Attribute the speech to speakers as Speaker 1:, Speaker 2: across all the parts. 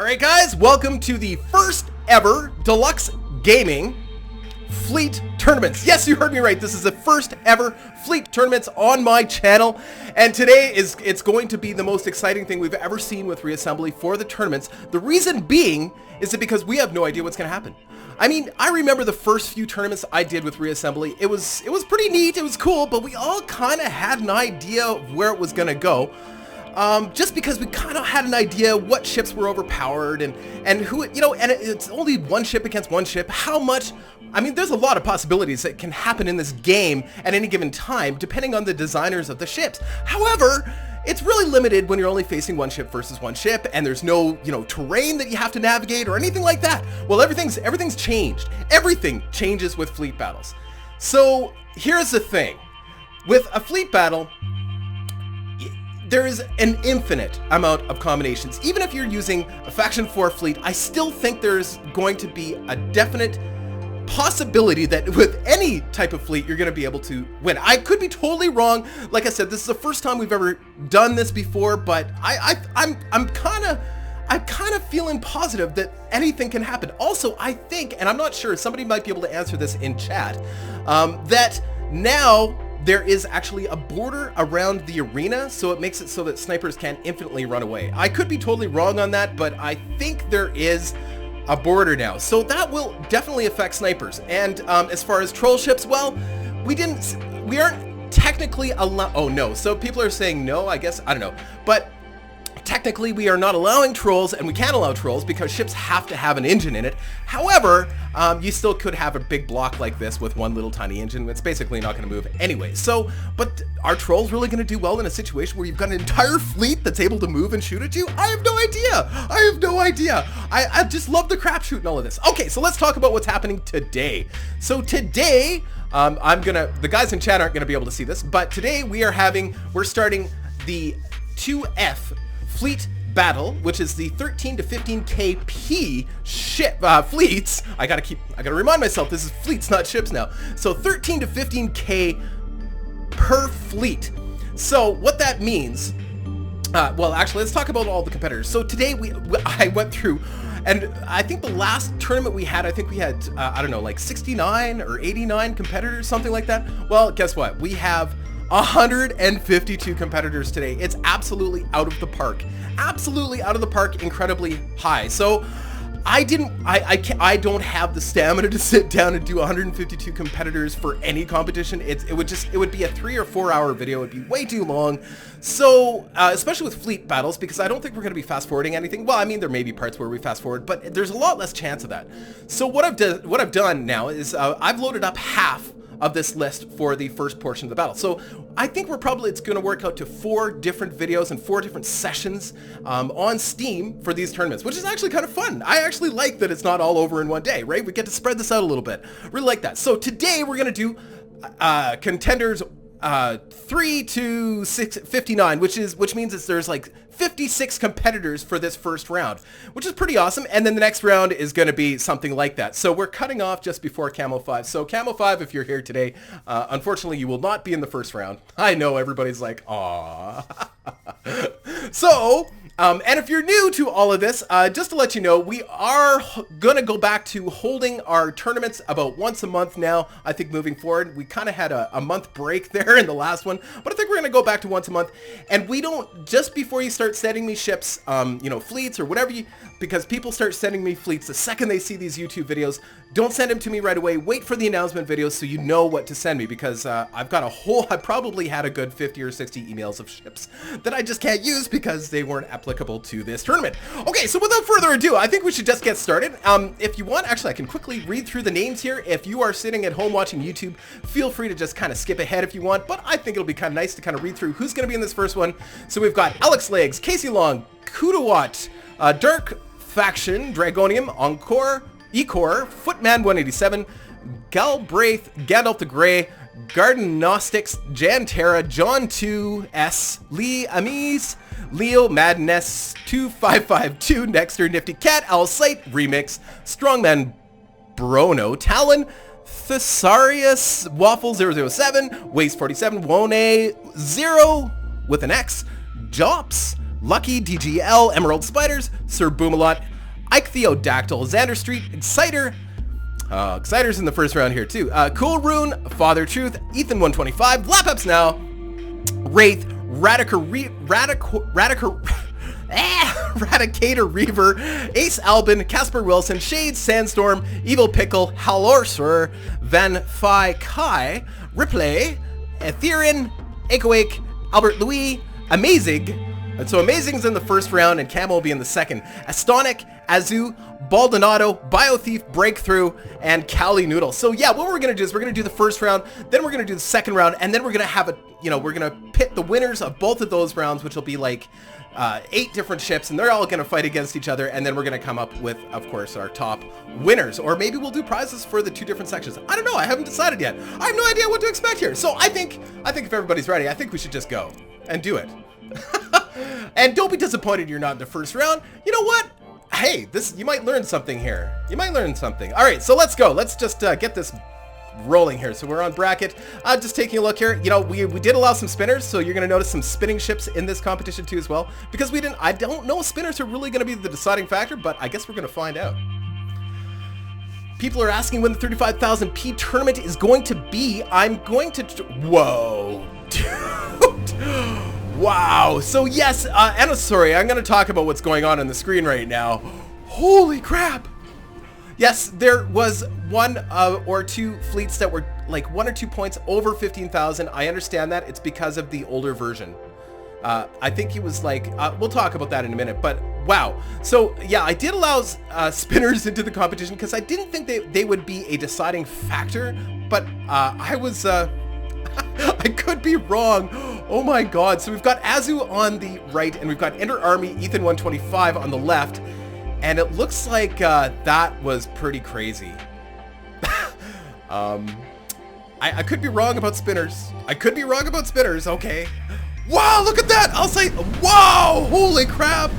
Speaker 1: Alright guys, welcome to the first ever Deluks Gaming Fleet Tournaments. Yes, you heard me right. This is the first ever Fleet Tournaments on my channel. And today it's going to be the most exciting thing we've ever seen with Reassembly for the tournaments. The reason being is that because we have no idea what's going to happen. I mean, I remember the first few tournaments I did with Reassembly. It was pretty neat, it was cool, but we all kind of had an idea of where it was going to go. Just because we kind of had an idea what ships were overpowered and who, you know, and it's only one ship against one ship. How much, I mean, there's a lot of possibilities that can happen in this game at any given time, depending on the designers of the ships. However, it's really limited when you're only facing one ship versus one ship, and there's no, you know, terrain that you have to navigate or anything like that. Well, everything's changed. Everything changes with fleet battles. So here's the thing. With a fleet battle, there is an infinite amount of combinations. Even if you're using a Faction 4 fleet, I still think there's going to be a definite possibility that with any type of fleet, you're going to be able to win. I could be totally wrong. Like I said, this is the first time we've ever done this before, but I'm kind of feeling positive that anything can happen. Also, I think, and I'm not sure, somebody might be able to answer this in chat, that now there is actually a border around the arena, so it makes it so that snipers can infinitely run away. I could be totally wrong on that, but I think there is a border now, so that will definitely affect snipers. And as far as troll ships, well, we aren't technically allowed. Oh no, so people are saying no, I guess, I don't know, but technically we are not allowing trolls, and we can't allow trolls because ships have to have an engine in it. However, you still could have a big block like this with one little tiny engine. It's basically not going to move anyway. So, but are trolls really going to do well in a situation where you've got an entire fleet that's able to move and shoot at you? I have no idea. I have no idea. I just love the crapshoot and all of this. Okay, so let's talk about what's happening today. So today, the guys in chat aren't going to be able to see this, but today we're starting the 2F Fleet Battle, which is the 13 to 15 KP ship fleets. I gotta remind myself this is fleets, not ships now. So 13 to 15K per fleet. So what that means, well, actually, let's talk about all the competitors. So today I went through, and I think the last tournament we had, I think we had, I don't know, like 69 or 89 competitors, something like that. Well, guess what? We have 152 competitors today. It's absolutely out of the park. Absolutely out of the park, incredibly high. So I don't have the stamina to sit down and do 152 competitors for any competition. It would be a 3 or 4 hour video. It'd be way too long. So, especially with fleet battles, because I don't think we're going to be fast forwarding anything. Well, I mean, there may be parts where we fast forward, but there's a lot less chance of that. So what I've done now is I've loaded up half of this list for the first portion of the battle. So I think it's going to work out to 4 different videos and 4 different sessions on Steam for these tournaments, which is actually kind of fun. I actually like that it's not all over in one day, right? We get to spread this out a little bit. Really like that. So today we're going to do contenders 3 to 59, which means there's like 56 competitors for this first round, which is pretty awesome. And then the next round is going to be something like that. So we're cutting off just before Camo 5. So Camo 5, if you're here today, unfortunately you will not be in the first round. I know everybody's like, aww. So, and if you're new to all of this, just to let you know, we are gonna go back to holding our tournaments about once a month now. I think moving forward, we kind of had a month break there in the last one, but I think we're gonna go back to once a month. And we don't, just before you start sending me ships, you know, fleets or whatever because people start sending me fleets the second they see these YouTube videos, don't send them to me right away. Wait for the announcement videos so you know what to send me, because I probably had a good 50 or 60 emails of ships that I just can't use because they weren't applicable to this tournament. Okay, so without further ado, I think we should just get started. If you want, actually, I can quickly read through the names here. If you are sitting at home watching YouTube, feel free to just kind of skip ahead if you want, but I think it'll be kind of nice to kind of read through who's going to be in this first one. So we've got Alex Legs, Casey Long, Kudawat, Dirk Faction, Dragonium, Encore, Ecor, Footman 187, Galbraith, Gandalf the Grey, Garden Gnostics, Jantera, John 2S, Lee Amis, Leo Madness 2552, Nexter, Nifty Cat, Owl Sight, Remix, Strongman Brono, Talon, Thesarius, Waffle 007, Waste 47, Wone 0 with an X, Jops, Lucky, DGL, Emerald Spiders, Sir Boomalot, Ike Theodactyl, Xander Street, Exciter. Exciter's in the first round here too. Cool Rune, Father Truth, Ethan 125, Lap Ups Now, Wraith, Radicator Reaver, Ace Albin, Casper Wilson, Shade, Sandstorm, Evil Pickle, Halorsur, Van Phi Kai, Ripley, Etherin, Echoake, Albert Louis, Amazing. And so Amazing's in the first round and Camo will be in the second. Astonic, Azu, Baldonado, Biothief, Breakthrough, and Cali Noodle. So yeah, what we're going to do is we're going to do the first round, then we're going to do the second round, and then we're going to have a, we're going to pit the winners of both of those rounds, which will be like 8 different ships, and they're all going to fight against each other, and then we're going to come up with, of course, our top winners. Or maybe we'll do prizes for the 2 different sections. I don't know. I haven't decided yet. I have no idea what to expect here. So I think if everybody's ready, I think we should just go and do it. And don't be disappointed you're not in the first round. You know what? Hey, you might learn something here. You might learn something. All right, so let's go. Let's just get this rolling here. So we're on bracket. Just taking a look here. We did allow some spinners, so you're going to notice some spinning ships in this competition too as well. Because I don't know if spinners are really going to be the deciding factor, but I guess we're going to find out. People are asking when the 35,000 P tournament is going to be. I'm going to... Whoa. Dude. Wow. So yes, and sorry, I'm going to talk about what's going on the screen right now. Holy crap. Yes, there was 1 or 2 fleets that were like 1 or 2 points over 15,000. I understand that. It's because of the older version. I think it was like, we'll talk about that in a minute, but wow. So yeah, I did allow spinners into the competition because I didn't think they would be a deciding factor, but I was... I could be wrong. Oh my god. So we've got Azu on the right and we've got Ender Army, Ethan 125 on the left. And it looks like that was pretty crazy. I could be wrong about spinners. Okay. Wow, look at that. Alcite. Wow, holy crap.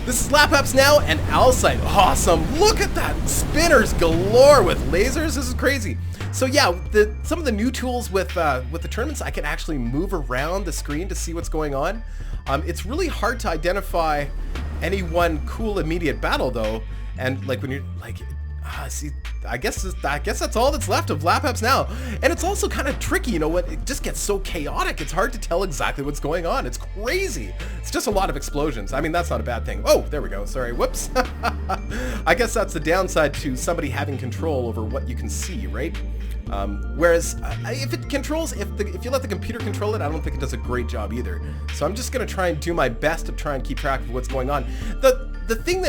Speaker 1: This is Lap Ups Now and Alcite. Awesome. Look at that. Spinners galore with lasers. This is crazy. So yeah, some of the new tools with the tournaments, I can actually move around the screen to see what's going on. It's really hard to identify any one cool immediate battle though, and like when you're like, see, I guess that's all that's left of Lap Ups Now, and it's also kind of tricky. You know what? It just gets so chaotic. It's hard to tell exactly what's going on. It's crazy. It's just a lot of explosions. I mean, that's not a bad thing. Oh, there we go. Sorry. Whoops. I guess that's the downside to somebody having control over what you can see, right? Whereas if it controls, if you let the computer control it, I don't think it does a great job either. So I'm just gonna try and do my best to try and keep track of what's going on. The thing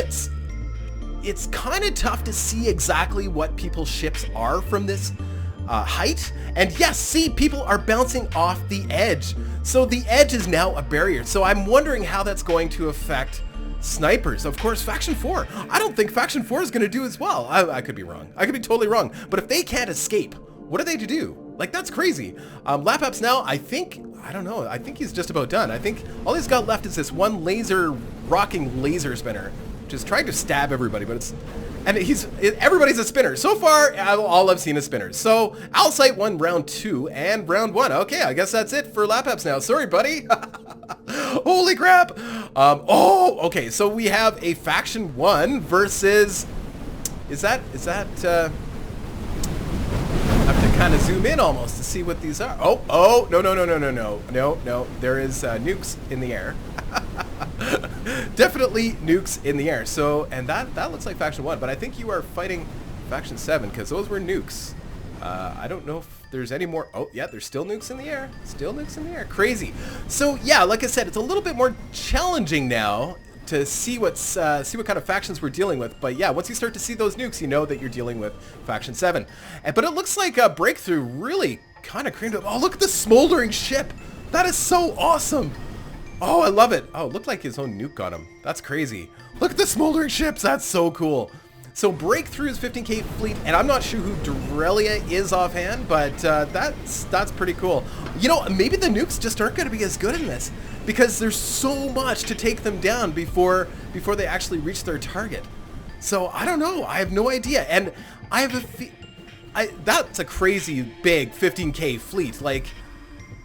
Speaker 1: it's kind of tough to see exactly what people's ships are from this height. And yes, see, people are bouncing off the edge. So the edge is now a barrier. So I'm wondering how that's going to affect snipers. Of course, Faction 4. I don't think Faction 4 is going to do as well. I could be wrong. I could be totally wrong. But if they can't escape, what are they to do? Like, that's crazy. Lap Ups Now, I don't know. I think he's just about done. I think all he's got left is this one rocking laser spinner, which is trying to stab everybody, but everybody's a spinner. So far, all I've seen is spinners. So, Alcite won round 2 and round 1. Okay, I guess that's it for Lap Ups Now. Sorry, buddy. Holy crap. Okay, so we have a Faction 1 versus... Is that... I have to kind of zoom in almost to see what these are. Oh, no. There is nukes in the air. Definitely nukes in the air. So, and that looks like Faction 1, but I think you are fighting Faction 7 because those were nukes. I don't know if there's any more. Oh, yeah, there's still nukes in the air. Still nukes in the air. Crazy. So, yeah, like I said, it's a little bit more challenging now to see what kind of factions we're dealing with. But yeah, once you start to see those nukes, you know that you're dealing with Faction 7. But it looks like Breakthrough really kind of creamed up. Oh, look at the smoldering ship. That is so awesome. Oh, I love it. Oh, it looked like his own nuke got him. That's crazy. Look at the smoldering ships. That's so cool. So Breakthrough's 15k fleet, and I'm not sure who Dorelia is offhand, but that's pretty cool. You know, maybe the nukes just aren't going to be as good in this because there's so much to take them down before they actually reach their target. So I don't know. I have no idea, and I have that's a crazy big 15k fleet. Like,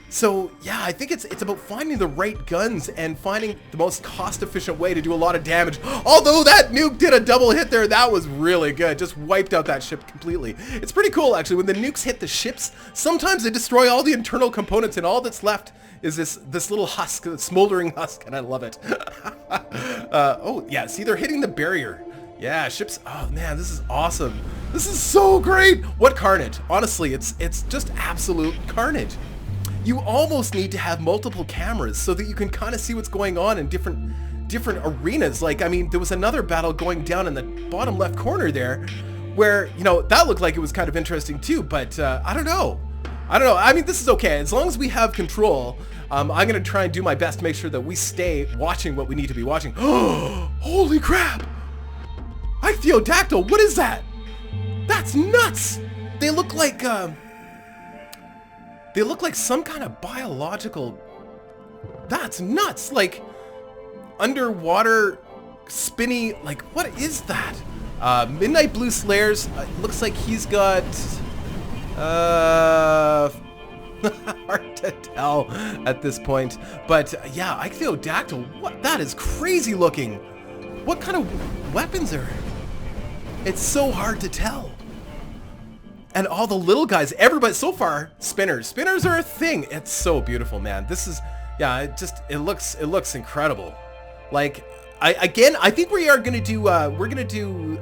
Speaker 1: So yeah, I think it's about finding the right guns and finding the most cost-efficient way to do a lot of damage. Although that nuke did a double hit there, that was really good. Just wiped out that ship completely. It's pretty cool actually. When the nukes hit the ships, sometimes they destroy all the internal components, and all that's left is this little husk, this smoldering husk, and I love it. Oh yeah, see, they're hitting the barrier. Yeah, ships. Oh man, this is awesome. This is so great. What carnage? Honestly, it's just absolute carnage. You almost need to have multiple cameras so that you can kind of see what's going on in different arenas. Like, I mean, there was another battle going down in the bottom left corner there where, you know, that looked like it was kind of interesting too, but I don't know. I mean, this is okay. As long as we have control, I'm going to try and do my best to make sure that we stay watching what we need to be watching. Oh, holy crap. Ichthyodactyl, what is that? That's nuts. They look like some kind of biological... That's nuts! Like, underwater, spinny... Like, what is that? Midnight Blue Slayers, looks like he's got... hard to tell at this point. But, yeah, Ichthyodactyl, what? That is crazy looking! What kind of weapons are... It's so hard to tell. And all the little guys, everybody, so far, spinners. Spinners are a thing. It's so beautiful, man. This is, yeah, it looks incredible. Like, I think we are gonna do,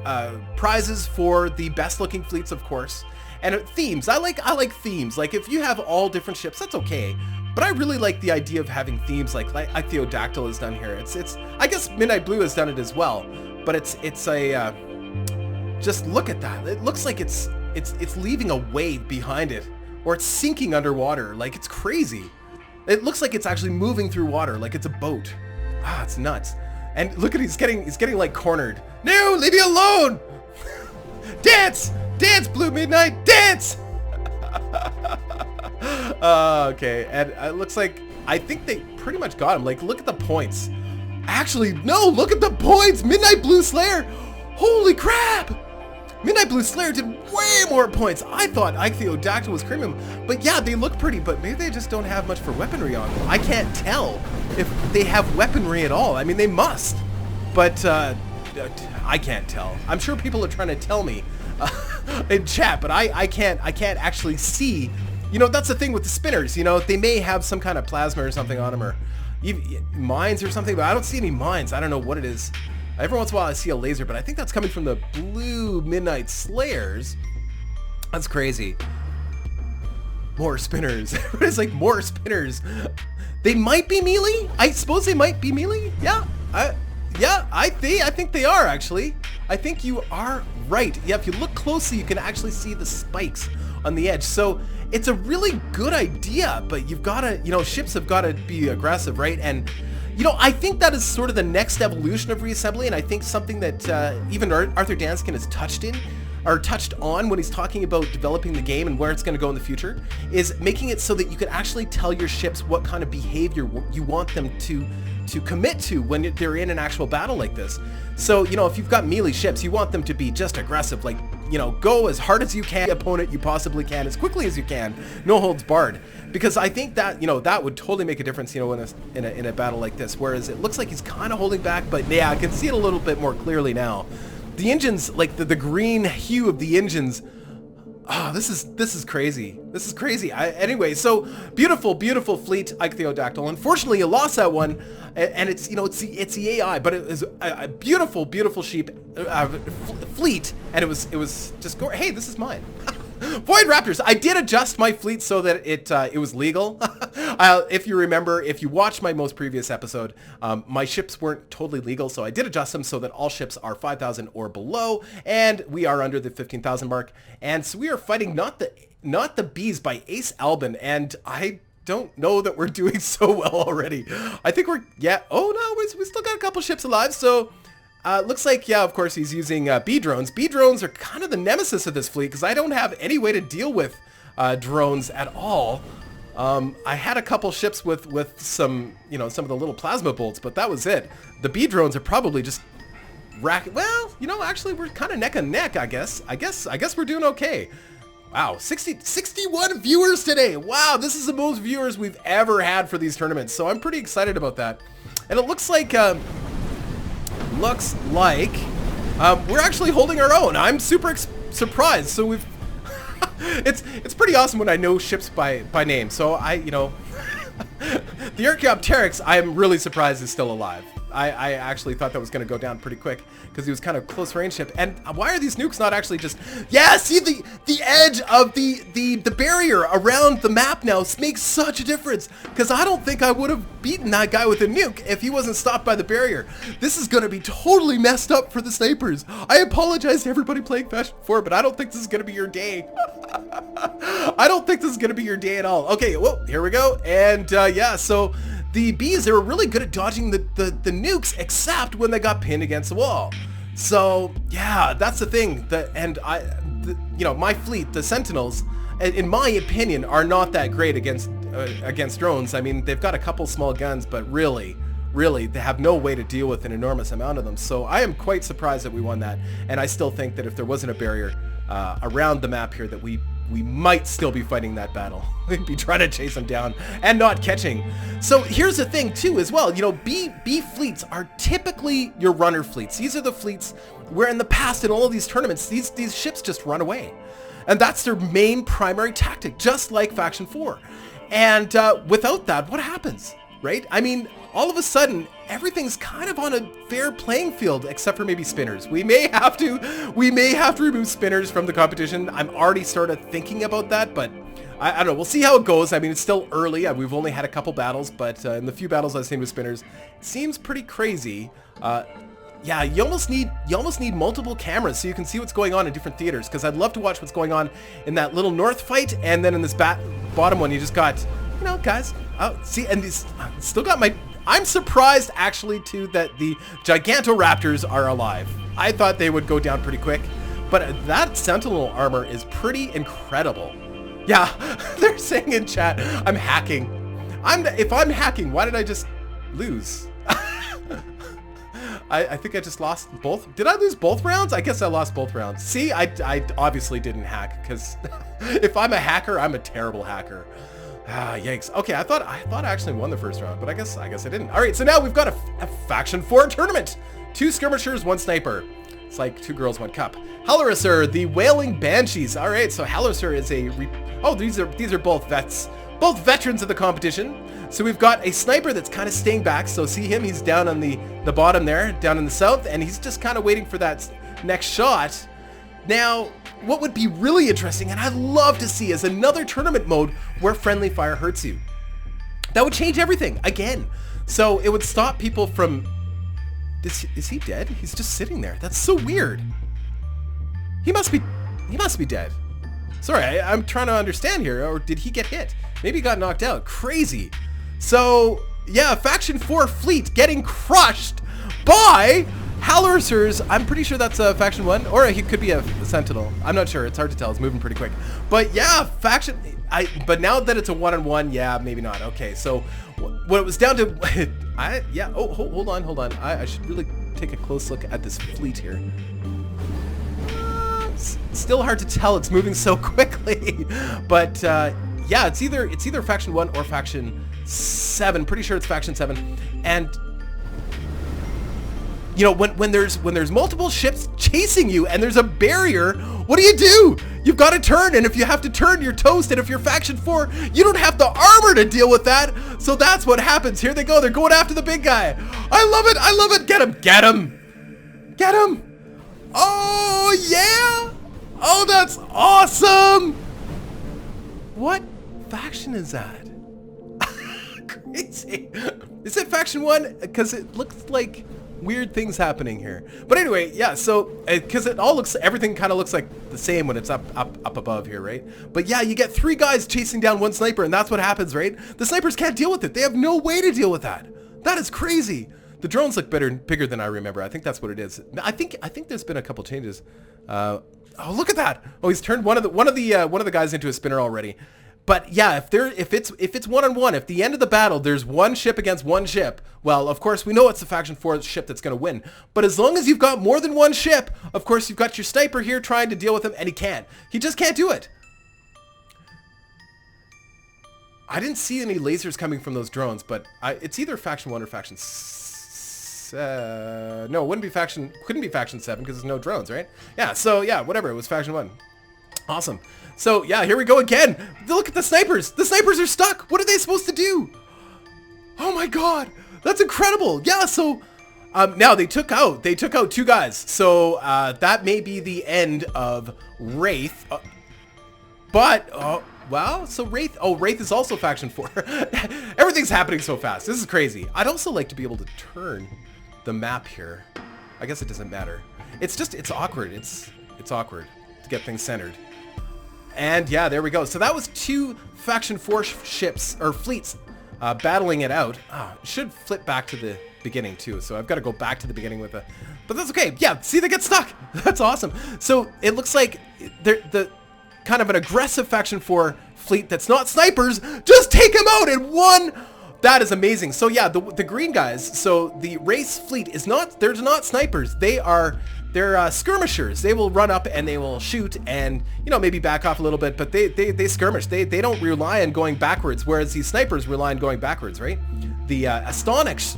Speaker 1: prizes for the best looking fleets, of course. And themes, I like themes. Like, if you have all different ships, that's okay. But I really like the idea of having themes like Ichthyodactyl is done here. It's I guess Midnight Blue has done it as well. But it's a, just look at that. It looks like it's leaving a wave behind it, or it's sinking underwater. Like, it's crazy. It looks like it's actually moving through water, like it's a boat. Ah, it's nuts. And look at he's getting like cornered. No, leave me alone. Dance, dance, Blue Midnight, dance. Okay, and it looks like I think they pretty much got him. Like, look at the points. Actually, no, look at the points. Midnight Blue Slayer. Holy crap. Midnight Blue Slayer did way more points. I thought Ichthyodactyl was creaming them. But yeah, they look pretty, but maybe they just don't have much for weaponry on them. I can't tell if they have weaponry at all. I mean, they must. But I can't tell. I'm sure people are trying to tell me in chat, but I can't actually see. You know, that's the thing with the spinners. You know, they may have some kind of plasma or something on them, or even mines or something, but I don't see any mines. I don't know what it is. Every once in a while I see a laser, but I think that's coming from the Blue Midnight Slayers. That's crazy. More spinners. It's like more spinners. They might be melee? I suppose they might be melee? Yeah. I think they are, actually. I think you are right. Yeah, if you look closely, you can actually see the spikes on the edge. So it's a really good idea, but you've got to, you know, ships have got to be aggressive, right? And you know, I think that is sort of the next evolution of reassembly, and I think something that even Arthur Danskin has touched on when he's talking about developing the game and where it's going to go in the future, is making it so that you can actually tell your ships what kind of behavior you want them to commit to when they're in an actual battle like this. So, you know, if you've got melee ships, you want them to be just aggressive, like, you know, go as hard as you can, opponent you possibly can, as quickly as you can, no holds barred. Because I think that, you know, that would totally make a difference, you know, in a battle like this. Whereas it looks like he's kind of holding back, but yeah, I can see it a little bit more clearly now. The engines, like the green hue of the engines, this is crazy. This is crazy. Anyway, so beautiful fleet, Ichthyodactyl. Unfortunately, you lost that one, and it's, you know, it's the AI, but it was a beautiful sheep fleet, and it was just go. Hey, this is mine. Void Raptors. I did adjust my fleet so that it was legal. If you remember, if you watched my most previous episode, my ships weren't totally legal, so I did adjust them so that all ships are 5,000 or below, and we are under the 15,000 mark. And so we are fighting not the Bees by Ace Albin, and I don't know that we're doing so well already. I think we're, yeah. Oh no, we still got a couple ships alive, so. Looks like, yeah, of course, he's using bee drones. Bee drones are kind of the nemesis of this fleet because I don't have any way to deal with drones at all. I had a couple ships with some, you know, some of the little plasma bolts, but that was it. The bee drones are probably just well, you know, actually, we're kind of neck and neck, I guess. I guess we're doing okay. Wow, 61 viewers today. Wow, this is the most viewers we've ever had for these tournaments. So I'm pretty excited about that. And it looks like we're actually holding our own. I'm super surprised. So we've it's pretty awesome when I know ships by name. So the Archaeopteryx, I'm really surprised is still alive. I actually thought that was going to go down pretty quick because he was kind of close range ship. And why are these nukes not actually just... Yeah, see the edge of the barrier around the map now makes such a difference, because I don't think I would have beaten that guy with a nuke if he wasn't stopped by the barrier. This is going to be totally messed up for the snipers. I apologize to everybody playing Fashion 4, but I don't think this is going to be your day. I don't think this is going to be your day at all. Okay, well, here we go. And yeah, so... The bees, they were really good at dodging the nukes, except when they got pinned against the wall. So yeah, that's the thing. My fleet, the Sentinels, in my opinion, are not that great against drones. I mean, they've got a couple small guns, but really, they have no way to deal with an enormous amount of them. So I am quite surprised that we won that, and I still think that if there wasn't a barrier around the map here, that we might still be fighting that battle. We'd be trying to chase them down and not catching. So here's the thing too as well, B fleets are typically your runner fleets. These are the fleets where in the past in all of these tournaments, these ships just run away. And that's their main primary tactic, just like Faction 4. And without that, what happens, right? I mean, all of a sudden, everything's kind of on a fair playing field, except for maybe spinners. We may have to remove spinners from the competition. I'm already started thinking about that, but I don't know. We'll see how it goes. I mean, it's still early. We've only had a couple battles, but in the few battles I've seen with spinners, it seems pretty crazy. Yeah, you almost need multiple cameras so you can see what's going on in different theaters, because I'd love to watch what's going on in that little north fight, and then in this bottom one, you just got, guys. Oh, see, and these still got my... I'm surprised, actually, too, that the Gigantoraptors are alive. I thought they would go down pretty quick, but that Sentinel armor is pretty incredible. Yeah, they're saying in chat, I'm hacking. If I'm hacking, why did I just lose? I think I just lost both. Did I lose both rounds? I guess I lost both rounds. See, I obviously didn't hack, because if I'm a hacker, I'm a terrible hacker. Ah, yikes. Okay, I thought I actually won the first round, but I guess I didn't. All right, so now we've got a Faction 4 tournament. 2 skirmishers, 1 sniper. It's like 2 girls, 1 cup. Hallorancer, the Wailing Banshees. All right, so Hallorancer is these are both vets, both veterans of the competition. So we've got a sniper that's kind of staying back. So see him, he's down on the bottom there, down in the south, and he's just kind of waiting for that next shot. Now, what would be really interesting, and I'd love to see, is another tournament mode where friendly fire hurts you. That would change everything, again. So it would stop people from... Is he dead? He's just sitting there. That's so weird. He must be dead. Sorry, I'm trying to understand here. Or did he get hit? Maybe he got knocked out. Crazy. So, yeah, Faction 4 fleet getting crushed by... Hallorancers, I'm pretty sure that's a Faction 1, or he could be a Sentinel. I'm not sure. It's hard to tell. It's moving pretty quick. But yeah, Faction... But now that it's a 1-on-1, yeah, maybe not. Okay, so what it was down to... yeah, oh, hold on. I should really take a close look at this fleet here. It's still hard to tell. It's moving so quickly. But yeah, it's either Faction 1 or Faction 7. Pretty sure it's Faction 7. And... when there's multiple ships chasing you and there's a barrier, what do? You've got to turn, and if you have to turn, you're toast. And if you're Faction 4, you don't have the armor to deal with that. So that's what happens. Here they go. They're going after the big guy. I love it. Get him. Oh, yeah. Oh, that's awesome. What faction is that? Crazy. Is it Faction 1? Because it looks like... weird things happening here. But anyway, yeah, so because everything kind of looks like the same when it's up above here, right? But yeah, you get 3 guys chasing down 1 sniper, and that's what happens, right? The snipers can't deal with it. They have no way to deal with that. That is crazy. The drones look bigger than I remember. I think that's what it is. I think there's been a couple changes. Oh, look at that. Oh, he's turned one of the guys into a spinner already. But yeah, if it's 1-on-1, if the end of the battle there's 1 ship against 1 ship, well, of course we know it's the Faction 4 ship that's going to win. But as long as you've got more than 1 ship, of course you've got your sniper here trying to deal with him, and he just can't do it. I didn't see any lasers coming from those drones, but it's either Faction 1 or Faction... no, it wouldn't be couldn't be Faction 7 because there's no drones, right? Yeah, so yeah, whatever, it was Faction 1. Awesome. So yeah, here we go again. Look at the snipers. The snipers are stuck. What are they supposed to do? Oh my god, that's incredible. Yeah, so now they took out 2 guys. So that may be the end of Wraith. Well, so Wraith is also Faction 4. Everything's happening so fast. This is crazy. I'd also like to be able to turn the map here. I guess it doesn't matter. It's awkward. It's awkward to get things centered. And yeah, there we go. So that was 2 Faction 4 ships, or fleets, battling it out. It should flip back to the beginning too. So I've got to go back to the beginning with a... But that's okay. Yeah, see, they get stuck. That's awesome. So it looks like the kind of an aggressive Faction 4 fleet that's not snipers just take him out in one. That is amazing. So yeah, the green guys, so the race fleet is not, they're not snipers. They're skirmishers. They will run up and they will shoot and, you know, maybe back off a little bit, but they skirmish. They don't rely on going backwards, whereas these snipers rely on going backwards, right? The Astonic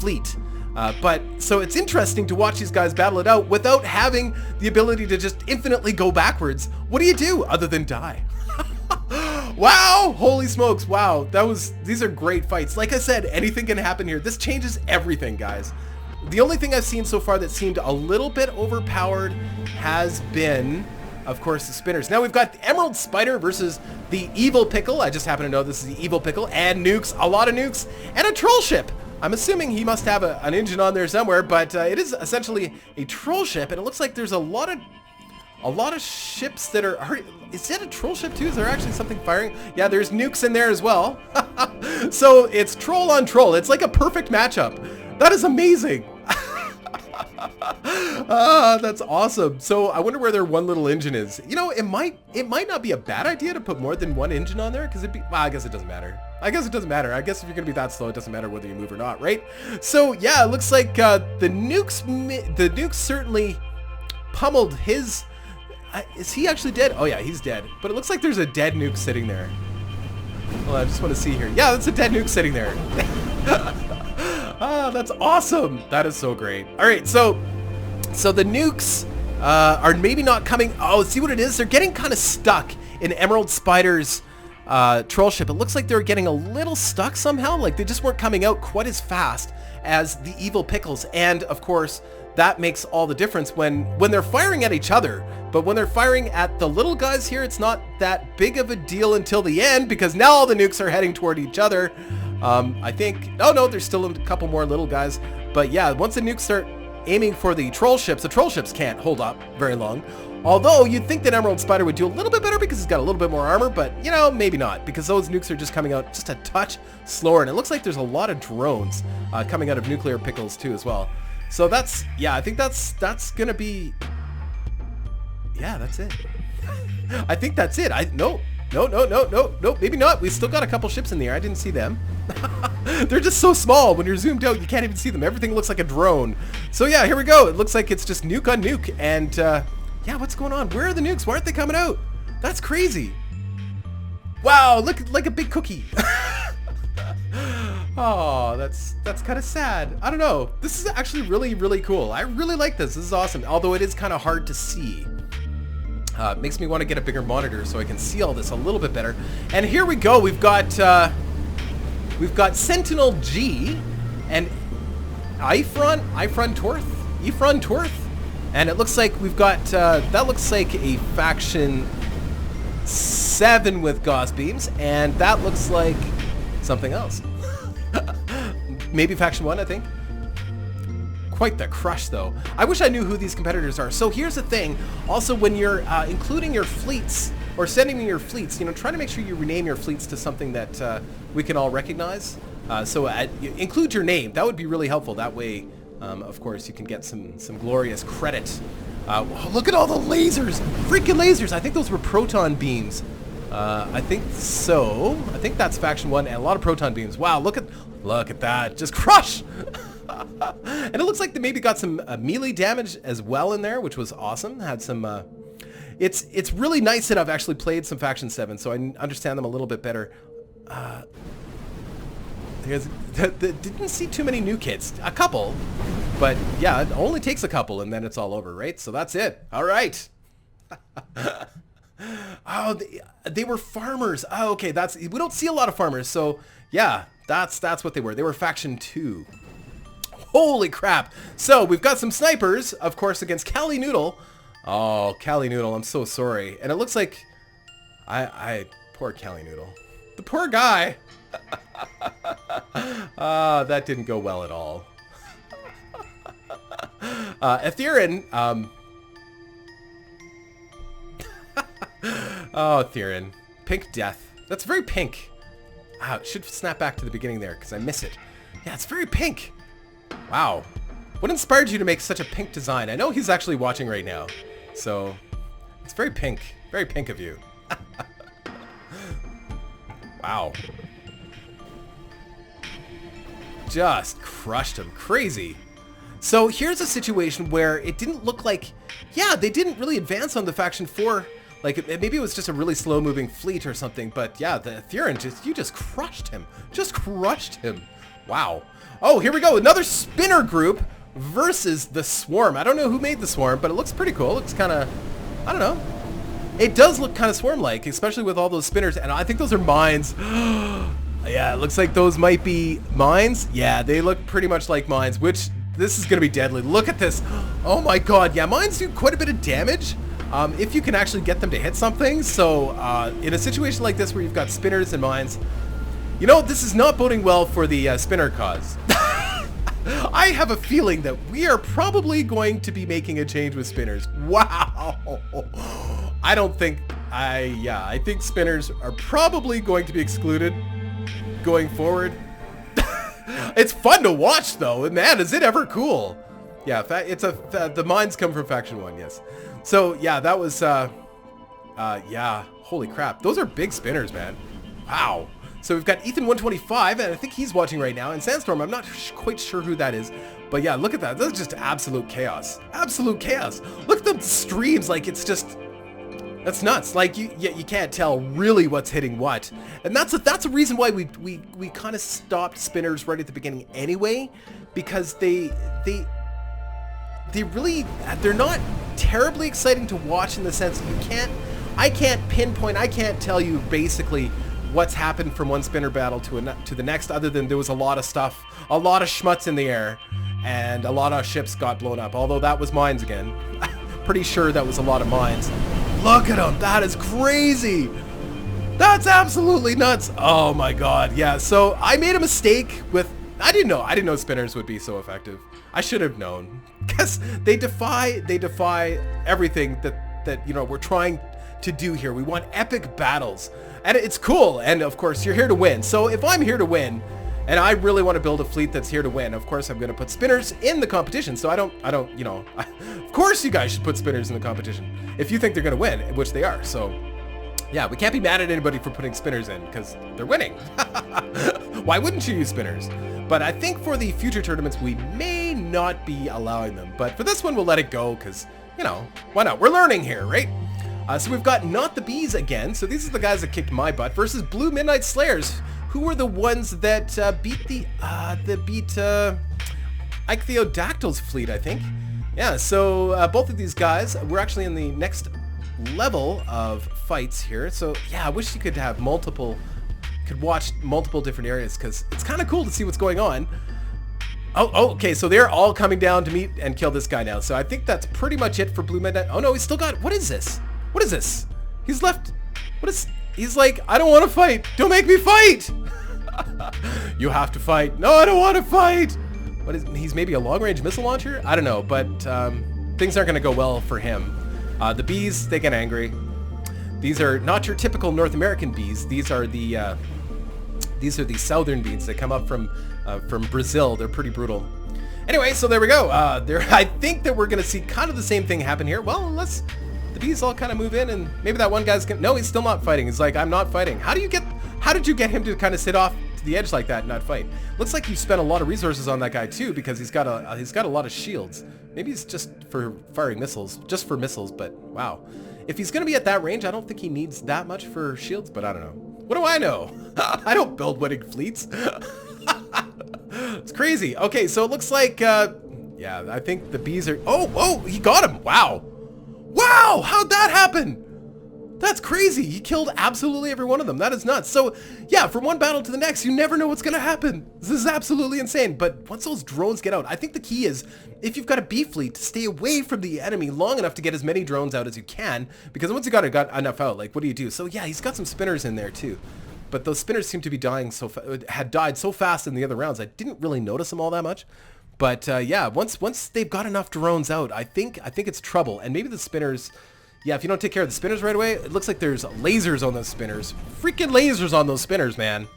Speaker 1: fleet. But so it's interesting to watch these guys battle it out without having the ability to just infinitely go backwards. What do you do other than die? Wow, holy smokes. Wow, these are great fights. Like I said, anything can happen here. This changes everything, guys. The only thing I've seen so far that seemed a little bit overpowered has been, of course, the spinners. Now we've got the Emerald Spider versus the Evil Pickle. I just happen to know this is the Evil Pickle, and nukes, a lot of nukes, and a troll ship. I'm assuming he must have an engine on there somewhere, but it is essentially a troll ship, and it looks like there's a lot of ships that are... Is that a troll ship too? Is there actually something firing? Yeah, there's nukes in there as well. So it's troll on troll. It's like a perfect matchup. That is amazing. That's awesome. So I wonder where their one little engine is. You know, it might not be a bad idea to put more than one engine on there, because well, I guess it doesn't matter. I guess if you're gonna be that slow, it doesn't matter whether you move or not, right? So yeah, it looks like the nukes certainly pummeled his... is he actually dead? Oh yeah, he's dead. But it looks like there's a dead nuke sitting there. Well, I just want to see here. Yeah, that's a dead nuke sitting there. That's awesome. That is so great. All right, so the nukes are maybe not coming. Oh, see what it is? They're getting kind of stuck in Emerald Spider's troll ship. It looks like they're getting a little stuck somehow. Like they just weren't coming out quite as fast as the Evil Pickles. And of course, that makes all the difference when they're firing at each other. But when they're firing at the little guys here, it's not that big of a deal until the end, because now all the nukes are heading toward each other. I think... Oh no, there's still a couple more little guys. But yeah, once the nukes start aiming for the troll ships can't hold up very long. Although you'd think that Emerald Spider would do a little bit better because he's got a little bit more armor, but you know, maybe not, because those nukes are just coming out just a touch slower. And it looks like there's a lot of drones coming out of Nuclear Pickles too as well. So that's, yeah, I think that's gonna be, yeah, that's it. I think that's it. No, maybe not. We still got a couple ships in the air. I didn't see them. They're just so small. When you're zoomed out, you can't even see them. Everything looks like a drone. So yeah, here we go. It looks like it's just nuke on nuke. And yeah, what's going on? Where are the nukes? Why aren't they coming out? That's crazy. Wow, look like a big cookie. Oh, that's kind of sad. I don't know. This is actually really, really cool. I really like this. This is awesome. Although it is kind of hard to see. It makes me want to get a bigger monitor so I can see all this a little bit better. And here we go. We've got Sentinel G and Ifron Torth. And it looks like we've got, that looks like a Faction 7 with Gauss beams. And that looks like something else. Maybe Faction 1, I think. Quite the crush, though. I wish I knew who these competitors are. So here's the thing. Also, when you're including your fleets or sending me your fleets, you know, try to make sure you rename your fleets to something that we can all recognize. So include your name. That would be really helpful. That way, of course, you can get some glorious credit. Look at all the lasers! Freaking lasers! I think those were proton beams. I think so. I think that's Faction 1 and a lot of proton beams. Wow, look at that. Just crush! And it looks like they maybe got some melee damage as well in there, which was awesome. Had some... It's really nice that I've actually played some Faction 7, so I understand them a little bit better. Didn't see too many nuke hits. A couple. But yeah, it only takes a couple and then it's all over, right? So that's it. All right. Oh, they were farmers. Oh, okay. We don't see a lot of farmers. So yeah, that's what they were. They were faction 2. Holy crap. So we've got some snipers, of course, against Cali Noodle. Oh, Cali Noodle, I'm so sorry. And it looks like poor Cali Noodle. The poor guy. That didn't go well at all. Etherin, oh, Etherin. Pink Death. That's very pink. It should snap back to the beginning there because I miss it. Yeah, it's very pink. Wow. What inspired you to make such a pink design? I know he's actually watching right now. So, it's very pink. Very pink of you. Wow. Just crushed him. Crazy. So here's a situation where it didn't look like... Yeah, they didn't really advance on the Faction 4. Like, maybe it was just a really slow-moving fleet or something. But yeah, the Etherin, you just crushed him. Just crushed him. Wow. Oh, here we go. Another spinner group versus the Swarm. I don't know who made the Swarm, but it looks pretty cool. It looks kind of... I don't know. It does look kind of Swarm-like, especially with all those spinners. And I think those are mines. Yeah, it looks like those might be mines. Yeah, they look pretty much like mines, which this is going to be deadly. Look at this. Oh my god. Yeah, mines do quite a bit of damage if you can actually get them to hit something. So in a situation like this where you've got spinners and mines, you know, this is not boding well for the spinner cause. I have a feeling that we are probably going to be making a change with spinners. Wow. I think spinners are probably going to be excluded going forward. It's fun to watch though. Man, is it ever cool. Yeah, the mines come from Faction 1, yes. So yeah, that was, yeah, holy crap. Those are big spinners, man. Wow. So we've got Ethan 125, and I think he's watching right now, and Sandstorm, I'm not quite sure who that is. But yeah, look at that. That's just absolute chaos. Absolute chaos. Look at the streams, like it's just... That's nuts. Like you can't tell really what's hitting what, and that's a reason why we kind of stopped spinners right at the beginning anyway, because they're not terribly exciting to watch in the sense I can't pinpoint, I can't tell you basically what's happened from one spinner battle to the next, other than there was a lot of stuff, a lot of schmutz in the air, and a lot of ships got blown up. Although that was mines again. Pretty sure that was a lot of mines. Look at them. That is crazy. That's absolutely nuts. Oh my god. Yeah, so I made a mistake with... I didn't know spinners would be so effective. I should have known. Because they defy everything that you know, we're trying to do here. We want epic battles. And it's cool. And of course, you're here to win. So if I'm here to win, and I really want to build a fleet that's here to win, of course I'm going to put spinners in the competition. So I don't, you know, of course you guys should put spinners in the competition if you think they're going to win, which they are. So yeah, we can't be mad at anybody for putting spinners in because they're winning. Why wouldn't you use spinners? But I think for the future tournaments, we may not be allowing them. But for this one, we'll let it go because, you know, why not? We're learning here, right? So we've got Not the Bees again. So these are the guys that kicked my butt versus Blue Midnight Slayers, who were the ones that beat Ichthyodactyl's fleet, I think. Yeah, so both of these guys, we're actually in the next level of fights here. So yeah, I wish you could have watch multiple different areas because it's kind of cool to see what's going on. Oh, okay, so they're all coming down to meet and kill this guy now. So I think that's pretty much it for Blue Midnight. Oh no, he's still got... What is this? What is this? He's left... What is... He's like, I don't want to fight. Don't make me fight. You have to fight. No, I don't want to fight. What is... He's maybe a long-range missile launcher? I don't know, but things aren't going to go well for him. The bees, they get angry. These are not your typical North American bees. These are the southern bees that come up from Brazil. They're pretty brutal. Anyway, so there we go. I think that we're going to see kind of the same thing happen here. Well, unless the bees all kind of move in and maybe that one guy's no, he's still not fighting. He's like, I'm not fighting. How did you get him to kind of sit off to the edge like that and not fight? Looks like you spent a lot of resources on that guy too, because he's got a lot of shields. Maybe he's just for firing missiles, just for missiles, but wow. If he's going to be at that range, I don't think he needs that much for shields, but I don't know. What do I know? I don't build winning fleets. It's crazy. Okay, so it looks like, yeah, I think the bees are... Oh, he got him. Wow. Wow, how'd that happen? That's crazy. He killed absolutely every one of them. That is nuts. So, yeah, from one battle to the next, you never know what's going to happen. This is absolutely insane. But once those drones get out, I think the key is, if you've got a bee fleet, to stay away from the enemy long enough to get as many drones out as you can. Because once you got enough out, like, what do you do? So, yeah, he's got some spinners in there, too. But those spinners seem to be had died so fast in the other rounds, I didn't really notice them all that much. But, yeah, once they've got enough drones out, I think it's trouble. And maybe the spinners... Yeah, if you don't take care of the spinners right away, it looks like there's lasers on those spinners. Freaking lasers on those spinners, man.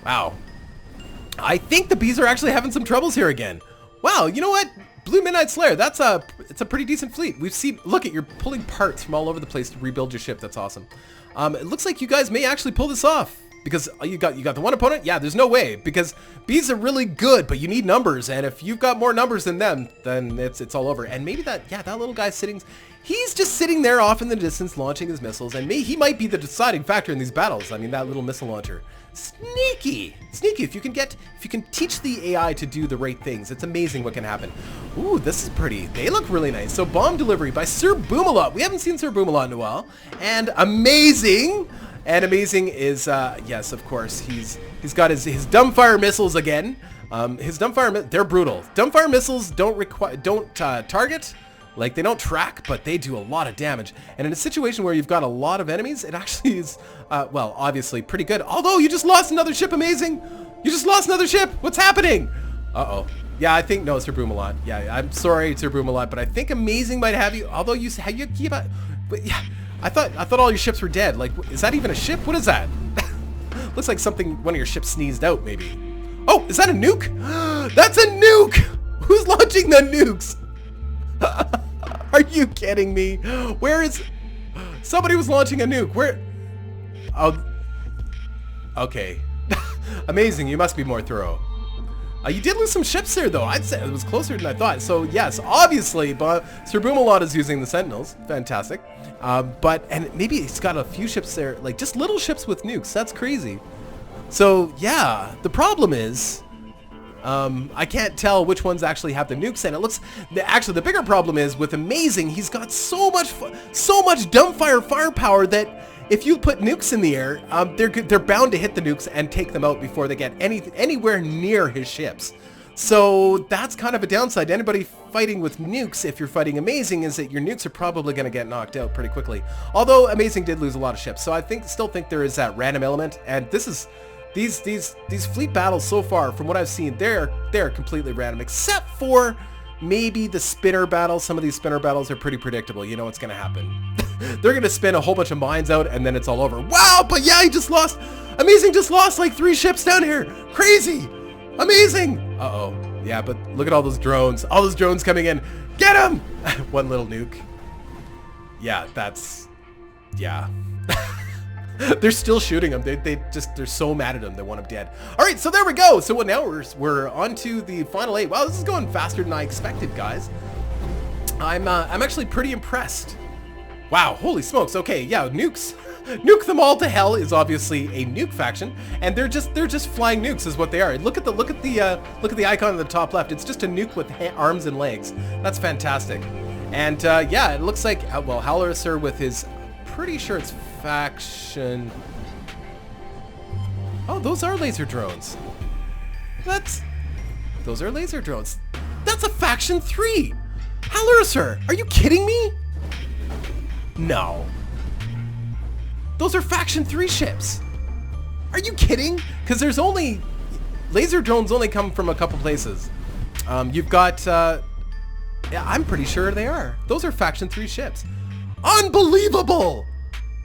Speaker 1: Wow. I think the bees are actually having some troubles here again. Wow, you know what? Blue Midnight Slayer, it's a pretty decent fleet. We've seen, look at, you're pulling parts from all over the place to rebuild your ship. That's awesome. It looks like you guys may actually pull this off. Because you got the one opponent? Yeah, there's no way. Because bees are really good, but you need numbers. And if you've got more numbers than them, then it's all over. And maybe that little guy's he's just sitting there off in the distance launching his missiles. And he might be the deciding factor in these battles. I mean, that little missile launcher. Sneaky. If you can teach the AI to do the right things, it's amazing what can happen. Ooh, this is pretty. They look really nice. So bomb delivery by Sir Boomalot. We haven't seen Sir Boomalot in a while. And amazing. And amazing is, yes, of course, he's got his dumbfire missiles again. His dumbfire, they're brutal. Dumbfire missiles don't target, like they don't track, but they do a lot of damage. And in a situation where you've got a lot of enemies, it actually is, well, obviously pretty good. Although you just lost another ship, amazing. You just lost another ship. What's happening? Uh-oh. Yeah, I think, no, Sir Boomalot. Yeah, I'm sorry, Sir Boomalot, but I think amazing might have you, although you keep, but yeah. I thought all your ships were dead. Like, is that even a ship? What is that? Looks like one of your ships sneezed out, maybe. Oh, is that a nuke? That's a nuke! Who's launching the nukes? Are you kidding me? Where is... Somebody was launching a nuke. Where... Oh... Okay. Amazing, you must be more thorough. You did lose some ships there, though. I'd say it was closer than I thought. So, yes, obviously, but Sir Boomalot is using the Sentinels. Fantastic. And maybe he's got a few ships there, like just little ships with nukes. That's crazy. So, yeah, the problem is, I can't tell which ones actually have the nukes, and it looks, actually, the bigger problem is with Amazing, he's got so much dumbfire firepower that if you put nukes in the air, they're bound to hit the nukes and take them out before they get anywhere near his ships. So that's kind of a downside to anybody fighting with nukes. If you're fighting Amazing, is that your nukes are probably going to get knocked out pretty quickly. Although Amazing did lose a lot of ships, so I still think there is that random element. And this is these fleet battles so far, from what I've seen, they're completely random, except for maybe the spinner battles. Some of these spinner battles are pretty predictable. You know what's going to happen. They're going to spin a whole bunch of mines out, and then it's all over. Wow, but yeah, Amazing just lost like 3 ships down here. Crazy. Amazing. Uh-oh. Yeah, but look at all those drones. All those drones coming in. Get him! One little nuke. Yeah, yeah. They're still shooting him. They're so mad at him. They want him dead. All right, so there we go. So now we're on to the final 8. Wow, this is going faster than I expected, guys. I'm actually pretty impressed. Wow, holy smokes. Okay, yeah, nukes. Nuke them all to hell is obviously a nuke faction, and they're just flying nukes is what they are. Look at the icon on the top left. It's just a nuke with arms and legs. That's fantastic. And yeah, it looks like well, Hallorancer with his, pretty sure it's faction. Oh, those are laser drones. Those are laser drones. That's a faction 3. Hallorancer, are you kidding me? No. Those are faction 3 ships. Are you kidding? Because there's only... Laser drones only come from a couple places. You've got... yeah, I'm pretty sure they are. Those are faction 3 ships. Unbelievable!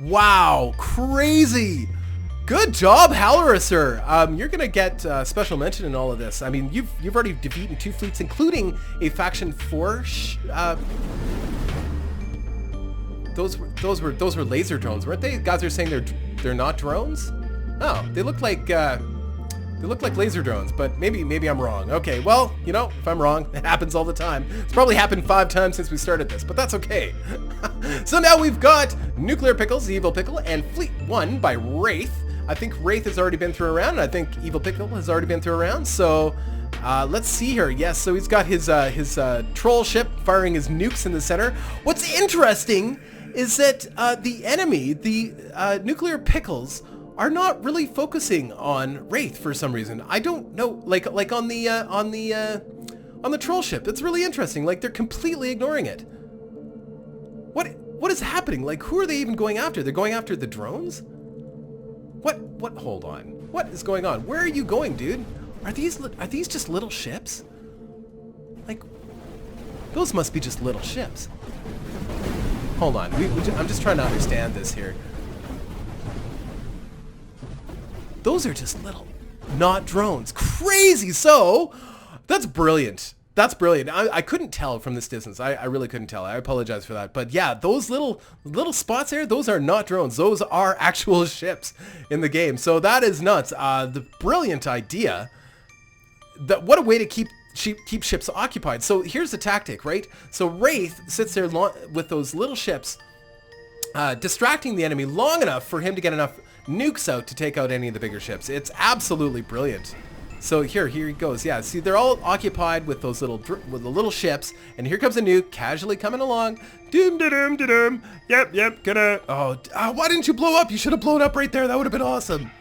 Speaker 1: Wow, crazy! Good job, Hallorancer. You're gonna get special mention in all of this. I mean, you've already defeated 2 fleets, including a faction 4. Those were laser drones, weren't they? Guys are saying they're not drones. Oh, they look like They look like laser drones, but maybe I'm wrong. Okay, well, you know, if I'm wrong, it happens all the time. It's probably happened 5 times since we started this, but that's okay. So now we've got Nuclear Pickles, Evil Pickle, and Fleet 1 by Wraith. I think Wraith has already been through a round, and I think Evil Pickle has already been through a round, so let's see here. Yes, so he's got his troll ship firing his nukes in the center. What's interesting is that the enemy, the Nuclear Pickles, are not really focusing on Wraith for some reason. I don't know, like on the troll ship. That's really interesting. Like, they're completely ignoring it. What is happening? Like, who are they even going after? They're going after the drones? What? Hold on. What is going on? Where are you going, dude? Are these just little ships? Like, those must be just little ships. Hold on. I'm just trying to understand this here. Those are just little, not drones. Crazy. So, that's brilliant. That's brilliant. I couldn't tell from this distance. I really couldn't tell. I apologize for that. But yeah, those little spots there, those are not drones. Those are actual ships in the game. So that is nuts. The brilliant idea. What a way to keep ships occupied. So here's the tactic, right? So Wraith sits there with those little ships, distracting the enemy long enough for him to get enough nukes out to take out any of the bigger ships. It's absolutely brilliant. So here he goes. Yeah, see, they're all occupied with those little ships, and here comes a nuke casually coming along. Doom, da-dum, da-dum. Yep, gonna. Oh, why didn't you blow up? You should have blown up right there. That would have been awesome.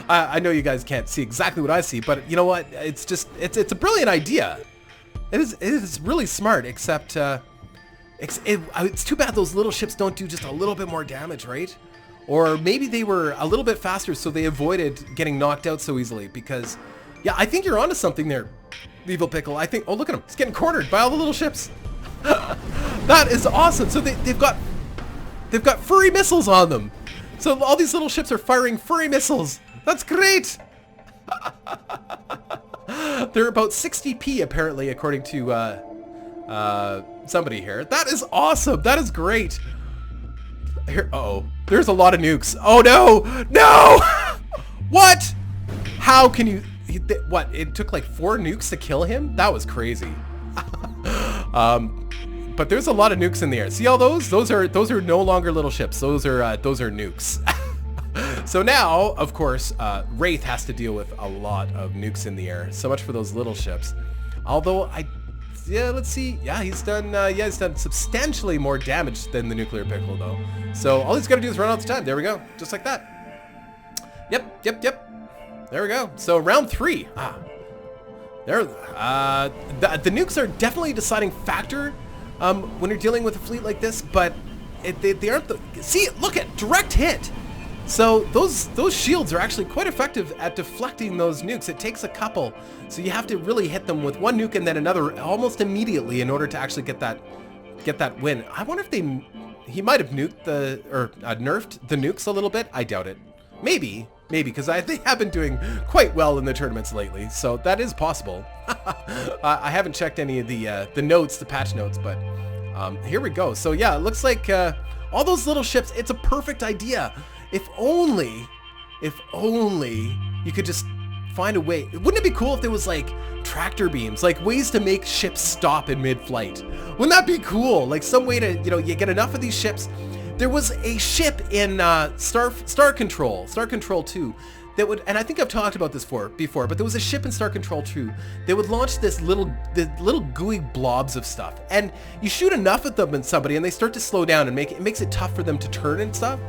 Speaker 1: I know you guys can't see exactly what I see, but you know what? It's a brilliant idea. It is really smart, except it's too bad those little ships don't do just a little bit more damage, right? Or maybe they were a little bit faster, so they avoided getting knocked out so easily. Because, yeah, I think you're onto something there, Evil Pickle. I think. Oh, look at him! He's getting cornered by all the little ships. That is awesome. So they've got furry missiles on them. So all these little ships are firing furry missiles. That's great. They're about 60p apparently, according to somebody here. That is awesome. That is great. Here, uh-oh. There's a lot of nukes. Oh no! No! What? How can you... What? It took like 4 nukes to kill him? That was crazy. But there's a lot of nukes in the air. See all those? Those are no longer little ships. Those are nukes. So now, of course, Wraith has to deal with a lot of nukes in the air. So much for those little ships. Although yeah, let's see. Yeah, he's done substantially more damage than the Nuclear Pickle, though. So all he's got to do is run out the time. There we go. Just like that. Yep. There we go. So round 3. The nukes are definitely a deciding factor when you're dealing with a fleet like this, but they aren't the... See, look at direct hit. So those shields are actually quite effective at deflecting those nukes. It takes a couple, so you have to really hit them with one nuke and then another almost immediately in order to actually get that win. I wonder if he might have nuked nerfed the nukes a little bit. I doubt it. Maybe because they have been doing quite well in the tournaments lately, so that is possible. I haven't checked any of the notes, the patch notes, but here we go. So yeah, it looks like all those little ships. It's a perfect idea. If only you could just find a way. Wouldn't it be cool if there was like tractor beams, like ways to make ships stop in mid-flight? Wouldn't that be cool? Like some way to, you get enough of these ships. There was a ship in Star Control 2 that would, and I think I've talked about this before, but there was a ship in Star Control 2 that would launch the little gooey blobs of stuff, and you shoot enough of them in somebody and they start to slow down and it makes it tough for them to turn and stuff.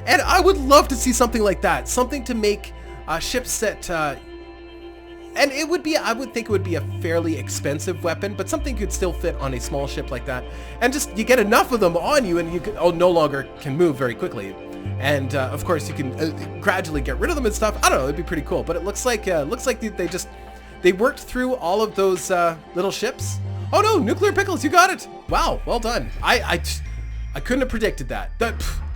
Speaker 1: And I would love to see something like that, something to make ships that, and I would think it would be a fairly expensive weapon, but something could still fit on a small ship like that, and just you get enough of them on you and you no longer can move very quickly. And of course you can gradually get rid of them and stuff. I don't know, it'd be pretty cool. But it looks like they worked through all of those little ships. Oh no, Nuclear Pickles, you got it! Wow, well done. I couldn't have predicted that.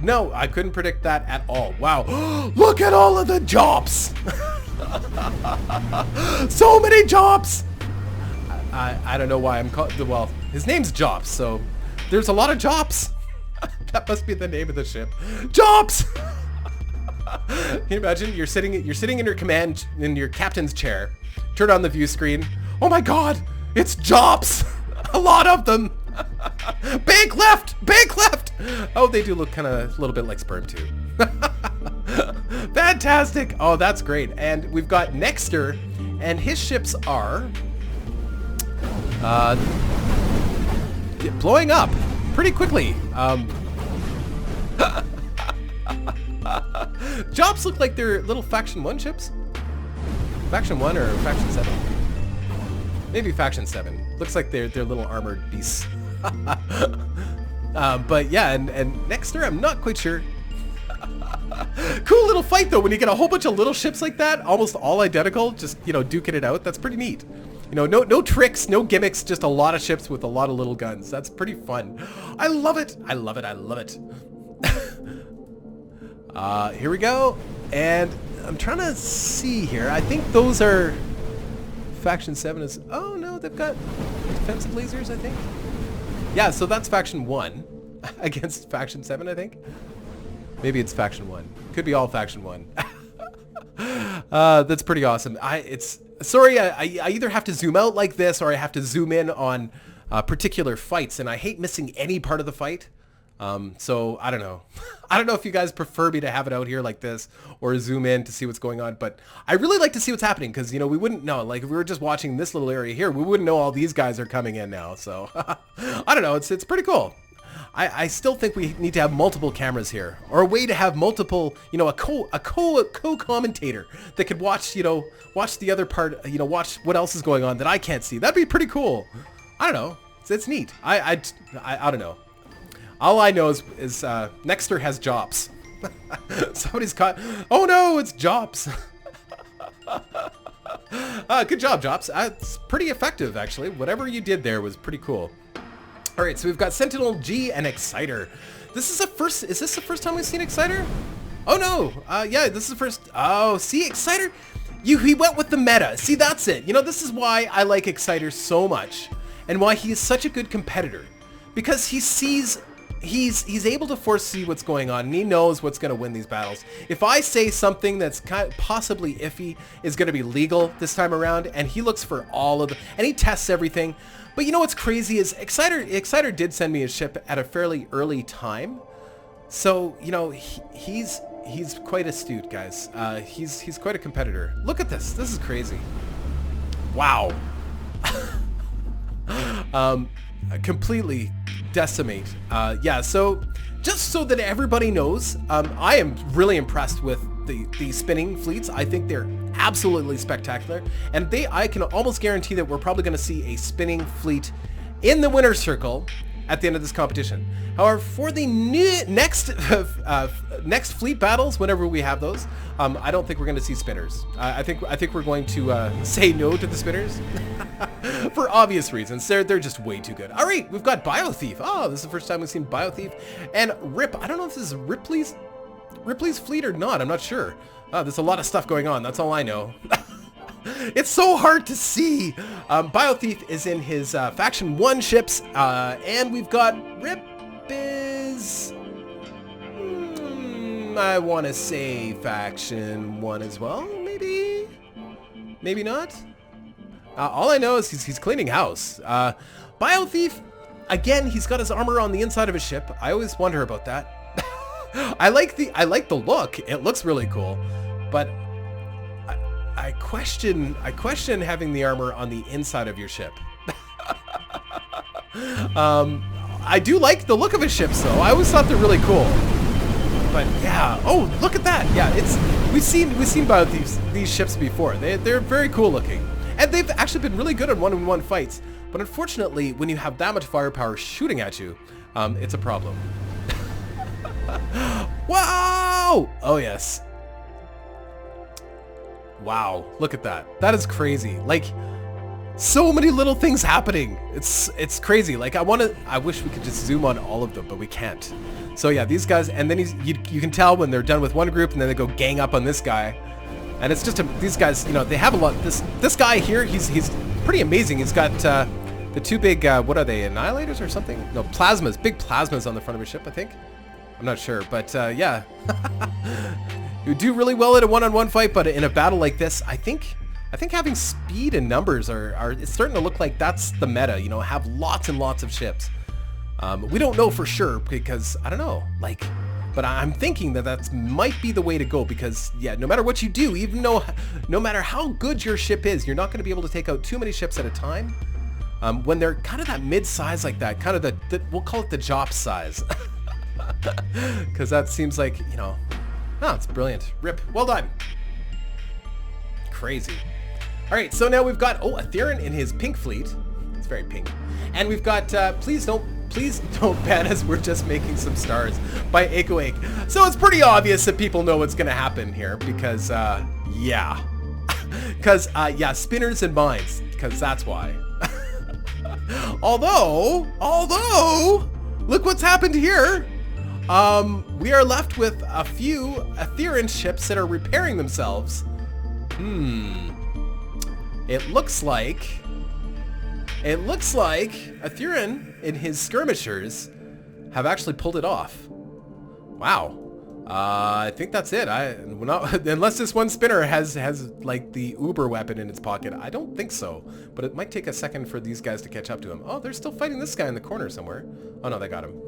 Speaker 1: No, I couldn't predict that at all. Wow, look at all of the jobs! So many jobs! I don't know why I'm called. Well, his name's Jops, so there's a lot of Jops. That must be the name of the ship. Jops! Can you imagine? You're sitting in your command, in your captain's chair. Turn on the view screen. Oh my god! It's Jops! A lot of them! Bank left! Bank left! Oh, they do look kind of a little bit like sperm too. Fantastic! Oh, that's great. And we've got Nexter, and his ships are blowing up pretty quickly. Jobs look like they're little Faction 1 ships. Faction 1 or Faction 7? Maybe Faction 7. Looks like they're little armored beasts. But yeah, and Nexter, I'm not quite sure. Cool little fight though, when you get a whole bunch of little ships like that, almost all identical, just, you know, duking it out. That's pretty neat. You know, no tricks, no gimmicks, just a lot of ships with a lot of little guns. That's pretty fun. I love it. I love it. I love it. Here we go. And I'm trying to see here. I think those are Faction 7 is... Oh, no, they've got defensive lasers, I think. Yeah, so that's Faction 1 against Faction 7, I think. Maybe it's Faction 1. Could be all Faction 1. That's pretty awesome. Sorry, I either have to zoom out like this or I have to zoom in on particular fights, and I hate missing any part of the fight. So I don't know. I don't know if you guys prefer me to have it out here like this or zoom in to see what's going on, but I really like to see what's happening because, you know, we wouldn't know, like if we were just watching this little area here, we wouldn't know all these guys are coming in now. So I don't know. It's pretty cool. I still think we need to have multiple cameras here, or a way to have multiple, you know, a co-commentator that could watch, you know, watch the other part, you know, watch what else is going on that I can't see. That'd be pretty cool. I don't know. It's neat. I don't know. All I know is Nexter has Jops. Somebody's caught. Oh no, it's Jops. Good job, Jops. It's pretty effective, actually. Whatever you did there was pretty cool. All right, so we've got Sentinel G and Exciter. This is the first. Is this the first time we've seen Exciter? Oh no. Yeah, this is the first. Oh, see, Exciter. He went with the meta. See, that's it. You know, this is why I like Exciter so much, and why he is such a good competitor, because he sees. He's able to foresee what's going on, and he knows what's going to win these battles. If I say something that's kind of possibly iffy is going to be legal this time around, and he looks for all of the, and he tests everything. But you know what's crazy is Exciter did send me a ship at a fairly early time, so you know he's quite astute, guys. He's quite a competitor. Look at this. This is crazy. Wow. Completely decimate. Yeah, so just so that everybody knows, I am really impressed with the spinning fleets. I think they're absolutely spectacular, and I can almost guarantee that we're probably going to see a spinning fleet in the winner's circle at the end of this competition. However, for the next fleet battles, whenever we have those, I don't think we're going to see spinners. I think we're going to say no to the spinners for obvious reasons. They're just way too good. All right, we've got Biothief. Oh, this is the first time we've seen Biothief. And Rip. I don't know if this is Ripley's fleet or not. I'm not sure. There's a lot of stuff going on. That's all I know. It's so hard to see. Biothief is in his Faction 1 ships, and we've got Rip is... I want to say Faction 1 as well, maybe? Maybe not? All I know is he's cleaning house. Biothief, again, he's got his armor on the inside of his ship. I always wonder about that. I like the look. It looks really cool, but I question having the armor on the inside of your ship. I do like the look of his ships though. I always thought they're really cool. But yeah, oh look at that. Yeah, we've seen these ships before. They're very cool looking, and they've actually been really good on one-on-one fights. But unfortunately, when you have that much firepower shooting at you, it's a problem. Wow! Oh yes. Wow, look at that. That is crazy. Like, so many little things happening. It's crazy. Like, I wish we could just zoom on all of them, but we can't. So yeah, these guys, and then you can tell when they're done with one group, and then they go gang up on this guy. And it's just these guys, you know, they have a lot. This guy here, he's pretty amazing. He's got the two big, what are they, annihilators or something? No, plasmas, big plasmas on the front of his ship, I think. I'm not sure, but yeah. It would do really well in a one-on-one fight, but in a battle like this, I think having speed and numbers it's starting to look like that's the meta, you know, have lots and lots of ships. We don't know for sure because, I don't know, like, but I'm thinking that might be the way to go because, yeah, no matter what you do, even though, no matter how good your ship is, you're not going to be able to take out too many ships at a time. When they're kind of that mid-size like that, kind of the we'll call it the Jop size. Because that seems like, you know, oh, it's brilliant. Rip. Well done. Crazy. All right, so now we've got, oh, Atherin in his pink fleet. It's very pink. And we've got, please don't ban us, we're just making some stars by Echoake. So it's pretty obvious that people know what's going to happen here because, yeah. Because, yeah, spinners and mines, because that's why. Although, look what's happened here. We are left with a few Atherin ships that are repairing themselves. It looks like Atherin and his skirmishers have actually pulled it off. Wow. I think that's it. Unless this one spinner has like the Uber weapon in its pocket. I don't think so. But it might take a second for these guys to catch up to him. Oh, they're still fighting this guy in the corner somewhere. Oh no, they got him.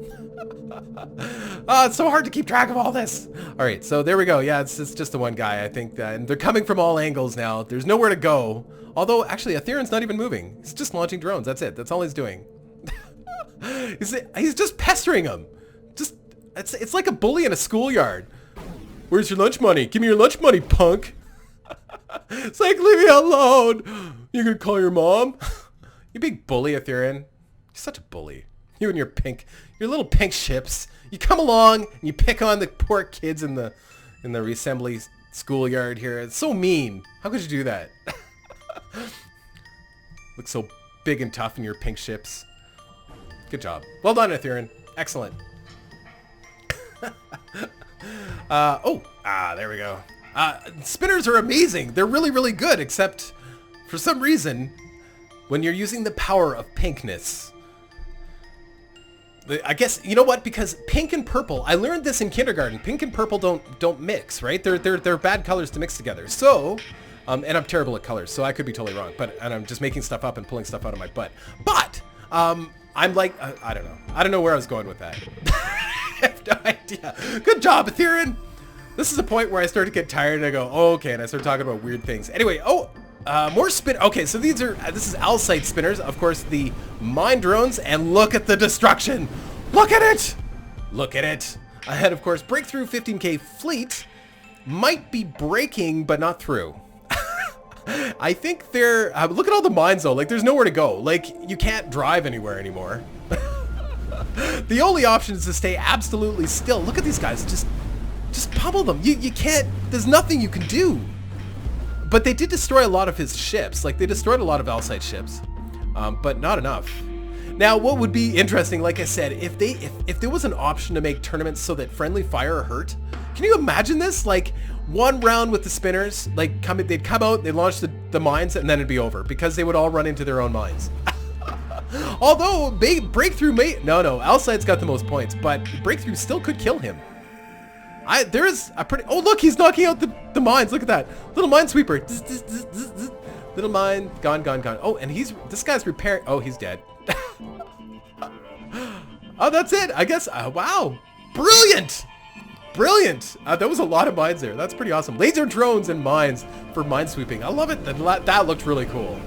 Speaker 1: Oh, it's so hard to keep track of all this. All right, so there we go. Yeah, it's just the one guy, I think. And they're coming from all angles now. There's nowhere to go. Although, actually, Atherin's not even moving. He's just launching drones. That's it. That's all he's doing. He's just pestering them. It's like a bully in a schoolyard. Where's your lunch money? Give me your lunch money, punk. It's like, leave me alone. You gonna call your mom? You big bully, Atherin. You're such a bully. You and your little pink ships. You come along and you pick on the poor kids in the reassembly schoolyard here. It's so mean. How could you do that? Look so big and tough in your pink ships. Good job. Well done, Atherin. Excellent. There we go. Spinners are amazing. They're really, really good, except for some reason, when you're using the power of pinkness, I guess, you know what? Because pink and purple, I learned this in kindergarten. Pink and purple don't mix, right? They're bad colors to mix together. So, and I'm terrible at colors, so I could be totally wrong. And I'm just making stuff up and pulling stuff out of my butt. But I'm like, I don't know. I don't know where I was going with that. I have no idea. Good job, Atherin. This is a point where I start to get tired and I go, oh, okay, and I start talking about weird things. Anyway, more spin. Okay, so this is Alcite spinners, of course, the mine drones, and look at the destruction. Look at it. Look at it. Ahead, of course, breakthrough 15K fleet might be breaking, but not through. I think they're, look at all the mines though, like there's nowhere to go. Like you can't drive anywhere anymore. The only option is to stay absolutely still. Look at these guys, just pummel them. You can't, there's nothing you can do. But they did destroy a lot of his ships. Like they destroyed a lot of Alcite ships, but not enough. Now, what would be interesting, like I said, if there was an option to make tournaments so that friendly fire hurt, can you imagine this? Like one round with the spinners, like they'd come out, they'd launch the mines, and then it'd be over because they would all run into their own mines. Although breakthrough Alcite's got the most points, but breakthrough still could kill him. There is a pretty, oh look, he's knocking out the mines. Look at that little minesweeper. Little mine gone. Oh, and this guy's repairing. Oh, he's dead. Oh, that's it, I guess. Wow, brilliant. That was a lot of mines there. That's pretty awesome. Laser drones and mines for minesweeping. I love it. That looked really cool.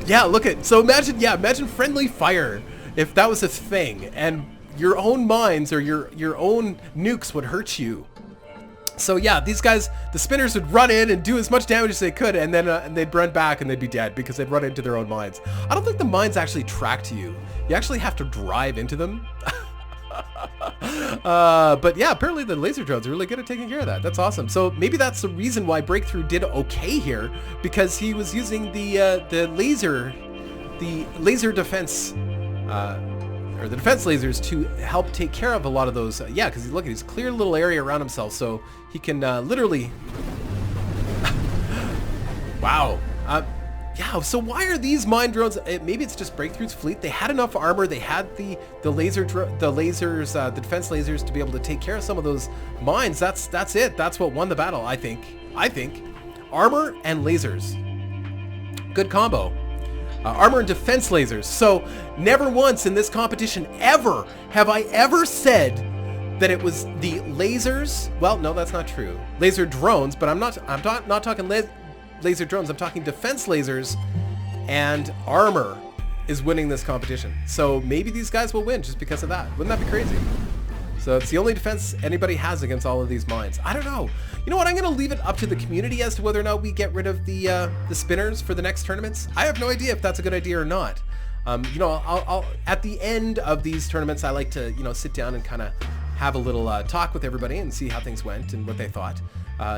Speaker 1: Yeah, imagine friendly fire if that was a thing, and your own mines or your own nukes would hurt you. So yeah, these guys, the spinners would run in and do as much damage as they could, and then they'd run back and they'd be dead because they'd run into their own mines. I don't think the mines actually track to you. You actually have to drive into them. But yeah, apparently the laser drones are really good at taking care of that. That's awesome. So maybe that's the reason why Breakthrough did okay here, because he was using the laser defense, or the defense lasers to help take care of a lot of those. Yeah, because look at his clear little area around himself, so he can literally. Wow. Yeah, so why are these mine drones? Maybe it's just Breakthrough's fleet. They had enough armor. They had the defense lasers to be able to take care of some of those mines. That's it. That's what won the battle, I think. Armor and lasers. Good combo. Armor and defense lasers. So never once in this competition ever have I ever said that it was the lasers. Well, no, that's not true. Laser drones, but I'm not talking laser drones. I'm talking defense lasers, and armor is winning this competition. So maybe these guys will win just because of that. Wouldn't that be crazy? So it's the only defense anybody has against all of these mines. I don't know. You know what? I'm going to leave it up to the community as to whether or not we get rid of the spinners for the next tournaments. I have no idea if that's a good idea or not. You know, I'll at the end of these tournaments, I like to, you know, sit down and kind of have a little talk with everybody and see how things went and what they thought.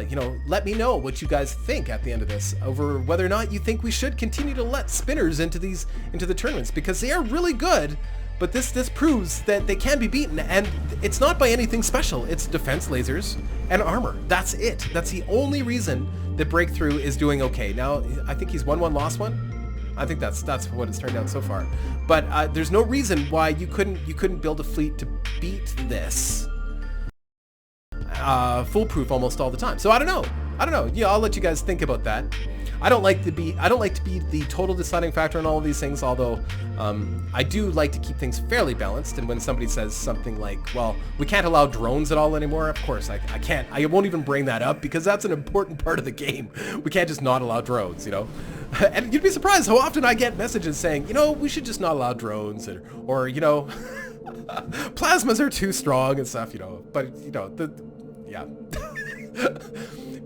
Speaker 1: You know, let me know what you guys think at the end of this over whether or not you think we should continue to let spinners into the tournaments, because they are really good. But this proves that they can be beaten, and it's not by anything special. It's defense lasers and armor. That's it. That's the only reason that Breakthrough is doing okay. Now, I think he's won one, lost one. I think that's what it's turned out so far. But there's no reason why you couldn't build a fleet to beat this foolproof almost all the time. So I don't know. Yeah, I'll let you guys think about that. I don't like to be the total deciding factor in all of these things, although I do like to keep things fairly balanced. And when somebody says something like, well, we can't allow drones at all anymore, of course I can't. I won't even bring that up, because that's an important part of the game. We can't just not allow drones, you know. And you'd be surprised how often I get messages saying, you know, we should just not allow drones, or you know, plasmas are too strong and stuff, you know. But you know, yeah.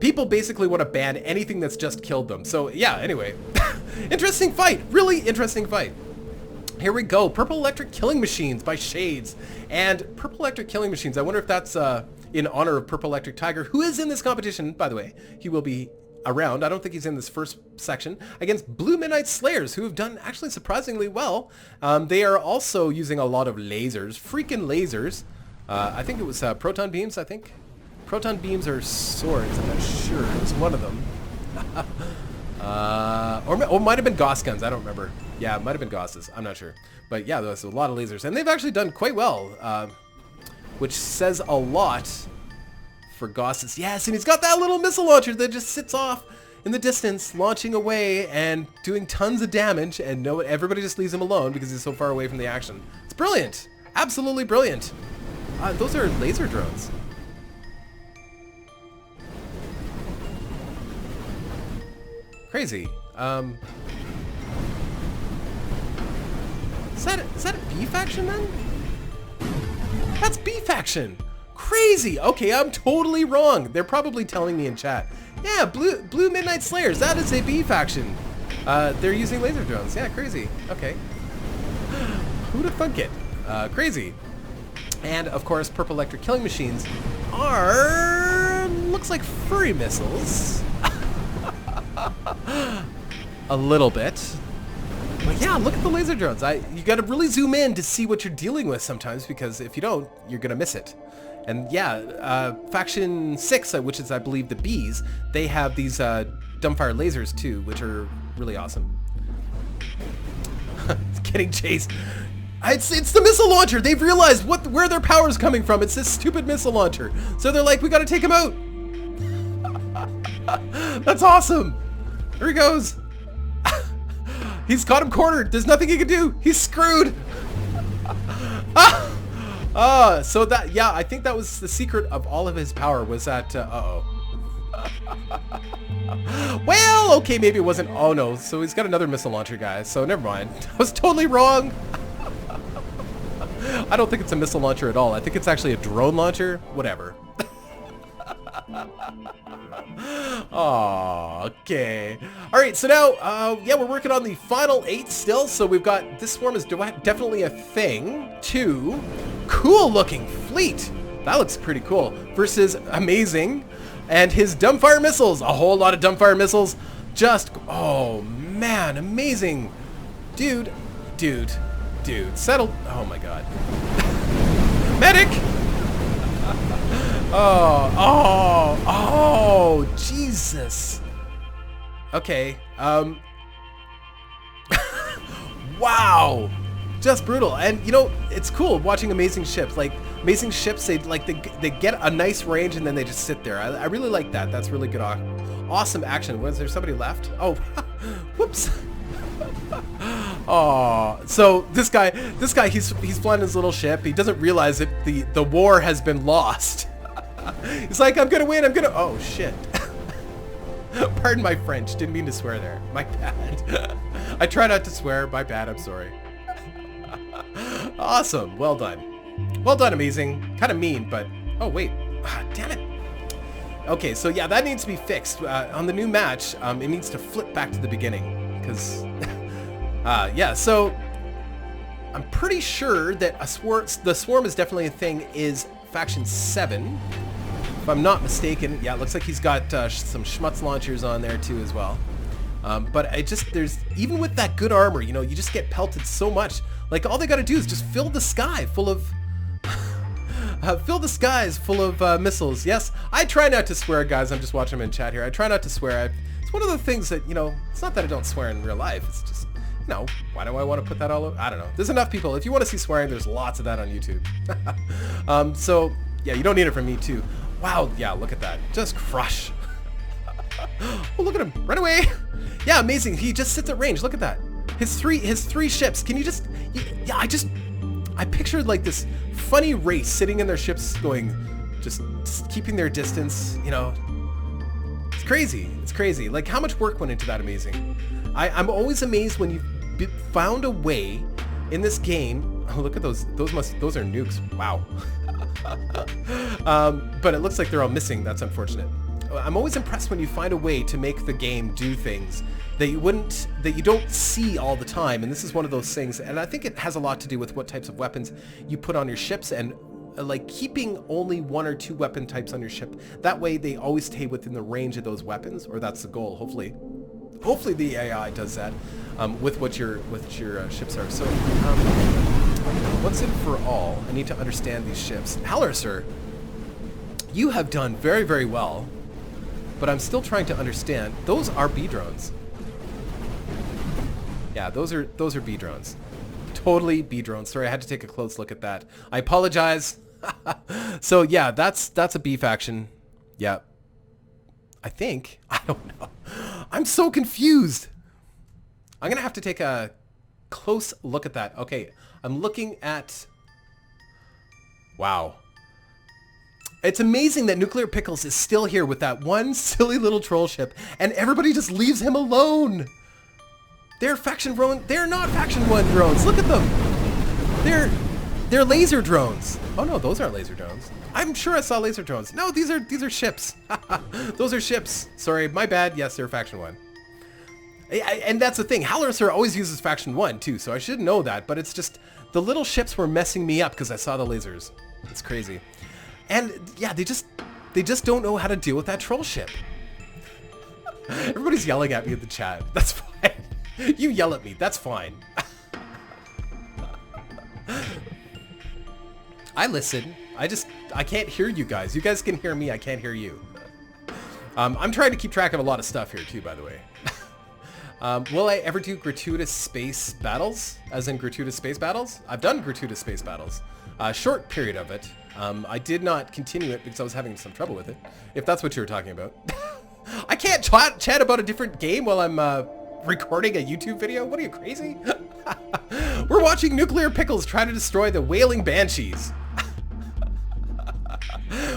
Speaker 1: People basically want to ban anything that's just killed them. So yeah, anyway. Interesting fight. Really interesting fight. Here we go. Purple Electric Killing Machines by Shades. And Purple Electric Killing Machines, I wonder if that's in honor of Purple Electric Tiger, who is in this competition, by the way. He will be around. I don't think he's in this first section. Against Blue Midnight Slayers, who have done actually surprisingly well. They are also using a lot of lasers. Freaking lasers. I think it was proton beams, I think. Proton beams are swords, I'm not sure. It was one of them. Or it might have been Gauss guns, I don't remember. Yeah, it might have been Gausses, I'm not sure. But yeah, there's a lot of lasers. And they've actually done quite well, which says a lot for Gausses. Yes, and he's got that little missile launcher that just sits off in the distance, launching away and doing tons of damage, and everybody just leaves him alone because he's so far away from the action. It's brilliant. Absolutely brilliant. Those are laser drones. Crazy. Is that a B faction then? That's B faction. Crazy. Okay, I'm totally wrong. They're probably telling me in chat. Yeah, Blue Midnight Slayers. That is a B faction. They're using laser drones. Yeah, crazy. Okay. Who'da thunk it? Crazy. And of course, Purple Electric Killing Machines are looks like furry missiles. A little bit. But yeah, look at the laser drones. You gotta really zoom in to see what you're dealing with sometimes, because if you don't, you're gonna miss it. And yeah, Faction 6, which is I believe the Bees, they have these dumbfire lasers too, which are really awesome. It's getting chased. It's the missile launcher. They've realized where their power is coming from. It's this stupid missile launcher. So they're like, we gotta take him out. That's awesome. There he goes. He's got him cornered. There's nothing he can do. He's screwed. So that, yeah, I think that was the secret of all of his power was that, well, okay, maybe it wasn't. Oh no, so he's got another missile launcher, guys. So never mind. I was totally wrong. I don't think it's a missile launcher at all. I think it's actually a drone launcher. Whatever. Oh, okay. All right, so now, yeah, we're working on the final 8 still. So we've got, this swarm is definitely a thing. 2, cool looking fleet. That looks pretty cool. Versus Amazing and his dumbfire missiles. A whole lot of dumbfire missiles. Just, oh man, Amazing. Dude, settle. Oh my God. Medic. Oh, Jesus. Okay, Wow. Just brutal. And you know, it's cool watching amazing ships. Like amazing ships, they get a nice range and then they just sit there. I really like that. That's really good. Awesome action. Was there somebody left? Oh, whoops. Oh, so this guy, he's flying his little ship. He doesn't realize that the war has been lost. He's like, I'm gonna win. Oh shit. Pardon my French. Didn't mean to swear there. My bad. I try not to swear. My bad. I'm sorry. Awesome. Well done. Well done, amazing. Kind of mean, but... Oh, wait. Damn it. Okay, so yeah, that needs to be fixed. On the new match, it needs to flip back to the beginning. Because... yeah, so... I'm pretty sure that the Swarm is definitely a thing, is Faction 7. If I'm not mistaken. Yeah, it looks like he's got some Schmutz launchers on there too as well. But even with that good armor, you know, you just get pelted so much. Like, all they gotta do is just fill the sky full of... fill the skies full of missiles. Yes, I try not to swear, guys. I'm just watching them in chat here. I try not to swear. It's one of the things that, you know, it's not that I don't swear in real life. It's just, you know, why do I want to put that all over? I don't know. There's enough people. If you want to see swearing, there's lots of that on YouTube. So, yeah, you don't need it from me, too. Wow, yeah, look at that. Just crush. Oh, look at him. Run away. Yeah, amazing. He just sits at range. Look at that. His three ships. Can you just... Yeah, I pictured like this funny race sitting in their ships going, just keeping their distance, you know. It's crazy. It's crazy. Like, how much work went into that amazing? I'm always amazed when you've found a way in this game. Oh, look at those. Those are nukes. Wow. But it looks like they're all missing. That's unfortunate. I'm always impressed when you find a way to make the game do things that you don't see all the time, and this is one of those things, and I think it has a lot to do with what types of weapons you put on your ships, and like keeping only 1 or 2 weapon types on your ship. That way they always stay within the range of those weapons, or that's the goal, hopefully the AI does that with what your ships are. So once and for all, I need to understand these ships. Hallerser, you have done very, very well. But I'm still trying to understand. Those are B drones. Yeah, those are B drones. Totally B drones. Sorry, I had to take a close look at that. I apologize. So yeah, that's a B faction. Yeah. I think. I don't know. I'm so confused. I'm gonna have to take a close look at that. Okay, I'm looking at... Wow. It's amazing that Nuclear Pickles is still here with that one silly little troll ship, and everybody just leaves him alone. They're Faction 1. They're not Faction 1 drones. Look at them. They're laser drones. Oh no, those aren't laser drones. I'm sure I saw laser drones. No, these are ships. Those are ships. Sorry, my bad. Yes, they're Faction 1. And that's the thing. Hallerser always uses Faction 1 too, so I should know that. But it's just the little ships were messing me up because I saw the lasers. It's crazy. And yeah, they just don't know how to deal with that troll ship. Everybody's yelling at me in the chat. That's fine. You yell at me. That's fine. I listen. I can't hear you guys. You guys can hear me. I can't hear you. I'm trying to keep track of a lot of stuff here too, by the way. Will I ever do gratuitous space battles? As in gratuitous space battles? I've done gratuitous space battles. Short period of it. I did not continue it because I was having some trouble with it, if that's what you were talking about. I can't chat about a different game while I'm recording a YouTube video? What are you, crazy? We're watching Nuclear Pickles try to destroy the Wailing Banshees.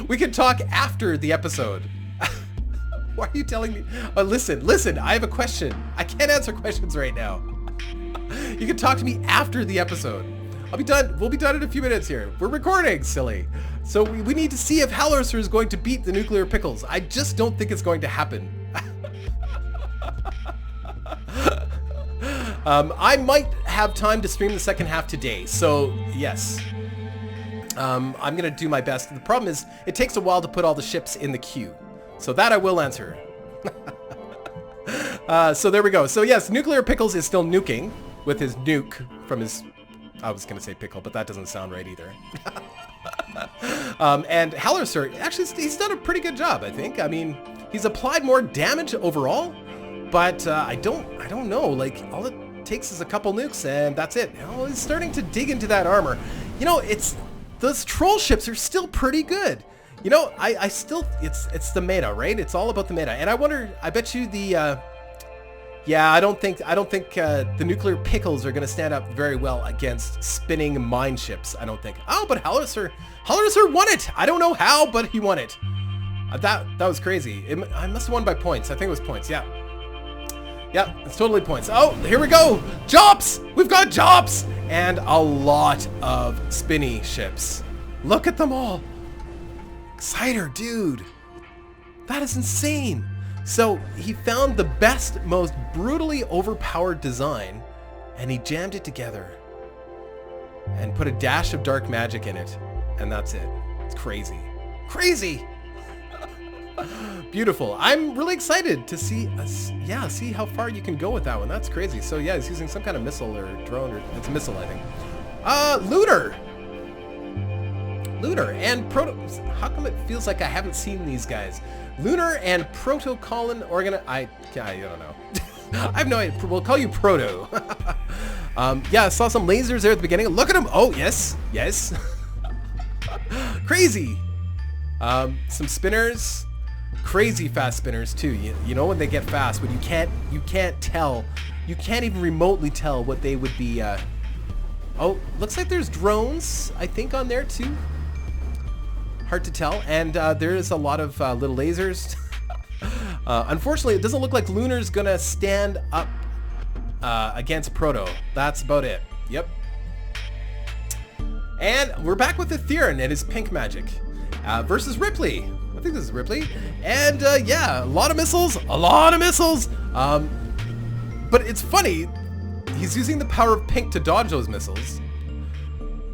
Speaker 1: We can talk after the episode. Why are you telling me? Listen, I have a question. I can't answer questions right now. You can talk to me after the episode. I'll be done. We'll be done in a few minutes here. We're recording, silly. So we need to see if Hallerser is going to beat the Nuclear Pickles. I just don't think it's going to happen. I might have time to stream the second half today. So yes, I'm going to do my best. The problem is it takes a while to put all the ships in the queue. So that I will answer. So there we go. So yes, Nuclear Pickles is still nuking with his nuke from his... I was going to say pickle, but that doesn't sound right either. And Hallerser, actually, he's done a pretty good job, I think. I mean, he's applied more damage overall, but I don't know. Like, all it takes is a couple nukes, and that's it. Oh, he's starting to dig into that armor. You know, those troll ships are still pretty good. You know, I still, it's the meta, right? It's all about the meta. And I wonder, I bet you the, yeah, I don't think the nuclear pickles are going to stand up very well against spinning mine ships. I don't think. Oh, but Hallerser won it. I don't know how, but he won it. That was crazy. I must have won by points. I think it was points. Yeah. Yeah, it's totally points. Oh, here we go. Jobs. We've got jobs and a lot of spinny ships. Look at them all. Exciter, dude. That is insane. So he found the best, most brutally overpowered design, and he jammed it together and put a dash of dark magic in it, and that's it. It's crazy. Crazy! Beautiful. I'm really excited to see see how far you can go with that one. That's crazy. So yeah, he's using some kind of missile or drone, or it's a missile, I think. Lunar and Proto... How come it feels like I haven't seen these guys? Lunar and Proto-Colin I don't know. I have no idea. We'll call you Proto. Yeah, I saw some lasers there at the beginning. Look at them. Oh, yes. Yes. Crazy. Some spinners. Crazy fast spinners, too. You know when they get fast, but you can't tell. You can't even remotely tell what they would be... Oh, looks like there's drones, I think, on there, too. Hard to tell, and there is a lot of little lasers. Unfortunately, it doesn't look like Lunar's gonna stand up against Proto. That's about it. Yep. And we're back with Etherin and his pink magic versus Ripley. I think this is Ripley. And yeah, a lot of missiles. But it's funny, he's using the power of pink to dodge those missiles.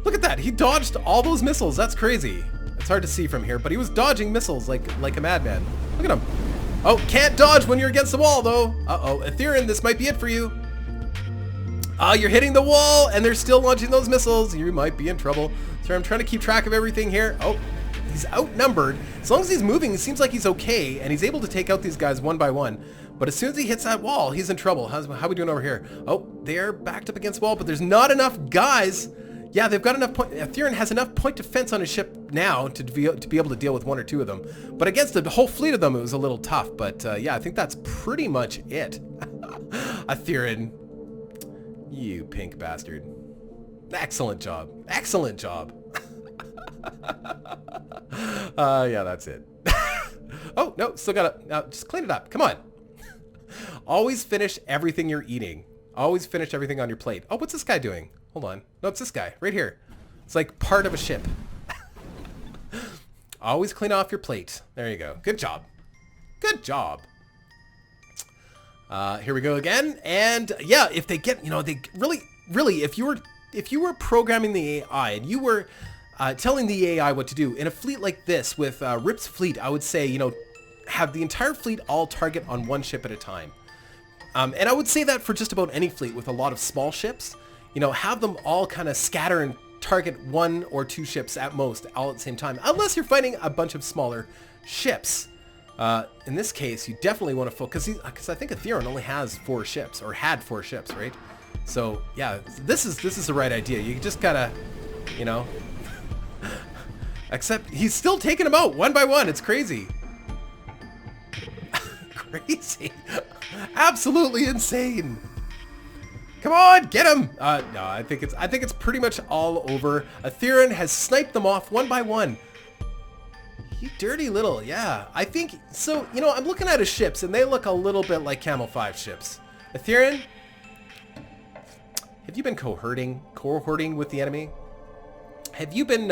Speaker 1: Look at that, he dodged all those missiles. That's crazy. It's hard to see from here, but he was dodging missiles like a madman. Look at him. Oh, can't dodge when you're against the wall, though. Uh-oh, Etherin, this might be it for you. You're hitting the wall, and they're still launching those missiles. You might be in trouble. So I'm trying to keep track of everything here. Oh, he's outnumbered. As long as he's moving, it seems like he's okay, and he's able to take out these guys one by one. But as soon as he hits that wall, he's in trouble. How are we doing over here? Oh, they're backed up against the wall, but there's not enough guys. Yeah, they've got enough point. Etherin has enough point defense on his ship now to be able to deal with one or two of them. But against the whole fleet of them, it was a little tough. But yeah, I think that's pretty much it. Etherin, you pink bastard. Excellent job. Excellent job. Yeah, that's it. Oh, no, still gotta, just clean it up. Come on. Always finish everything you're eating. Always finish everything on your plate. Oh, what's this guy doing? Hold on. No, it's this guy right here. It's like part of a ship. Always clean off your plate. There you go. Good job. Good job. Here we go again. And yeah, if they get, they really, if you were programming the AI and you were telling the AI what to do in a fleet like this with Rip's fleet, I would say, have the entire fleet all target on one ship at a time. And I would say that for just about any fleet with a lot of small ships. Have them all kind of scatter and target one or two ships at most all at the same time, unless you're fighting a bunch of smaller ships. In this case, you definitely want to focus, because I think Etherin only has 4 ships, or had 4 ships, right? So yeah, this is the right idea. You just gotta, except he's still taking them out one by one. It's crazy. Crazy. Absolutely insane. Come on, get him! No, I think it's pretty much all over. Etherin has sniped them off one by one. You dirty little, yeah. I think so. I'm looking at his ships, and they look a little bit like Camel 5 ships. Etherin, have you been cohorting with the enemy? Have you been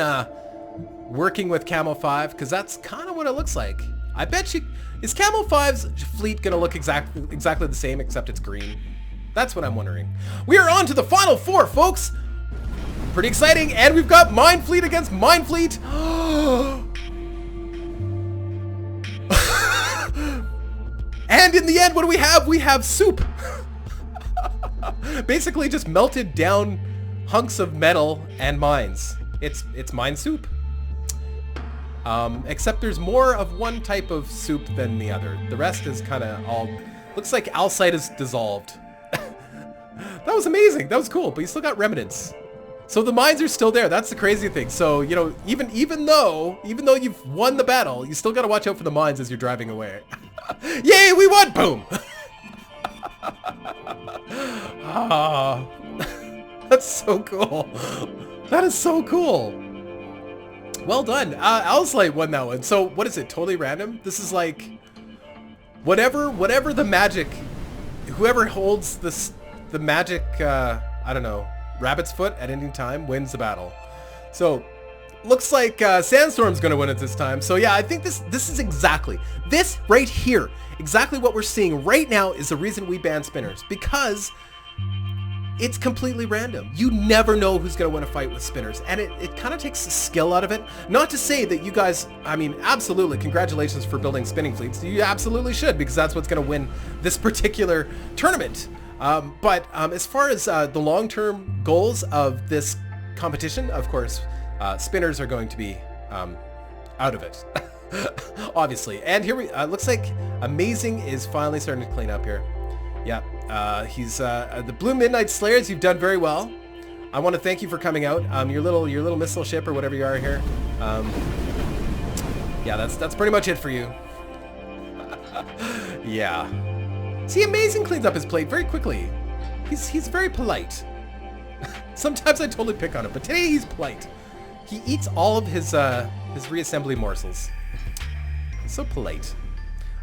Speaker 1: working with Camel 5? Because that's kind of what it looks like. I bet you. Is Camel 5's fleet gonna look exactly the same, except it's green? That's what I'm wondering. We are on to the final 4, folks. Pretty exciting, and we've got Mine Fleet against Mine Fleet. And in the end, what do we have? We have soup. Basically just melted down hunks of metal and mines. It's mine soup. Except there's more of one type of soup than the other. The rest is kind of all Looks like Alcite is dissolved. That was amazing. That was cool, but you still got remnants. So the mines are still there. That's the crazy thing. So, you know, even though you've won the battle, you still got to watch out for the mines as you're driving away. Yay, we won! Boom! Ah, that's so cool. That is so cool. Well done. Alcite won that one. So what is it? Totally random? This is like whatever the magic, whoever holds the magic, I don't know, rabbit's foot at any time wins the battle. So looks like Sandstorm's gonna win it this time. So yeah, I think this is exactly this right here. Exactly what we're seeing right now is the reason we ban spinners, because it's completely random. You never know who's going to win a fight with spinners, and it kind of takes the skill out of it. Not to say that you guys, I mean, absolutely, congratulations for building spinning fleets. You absolutely should, because that's what's going to win this particular tournament. But as far as the long-term goals of this competition, of course, spinners are going to be out of it, obviously. And here looks like Amazing is finally starting to clean up here. Yeah, he's the Blue Midnight Slayers. You've done very well. I want to thank you for coming out. Your little missile ship or whatever you are here. Yeah, that's pretty much it for you. Yeah. See, Amazing cleans up his plate very quickly. He's very polite. Sometimes I totally pick on him, but today he's polite. He eats all of his reassembly morsels. He's so polite.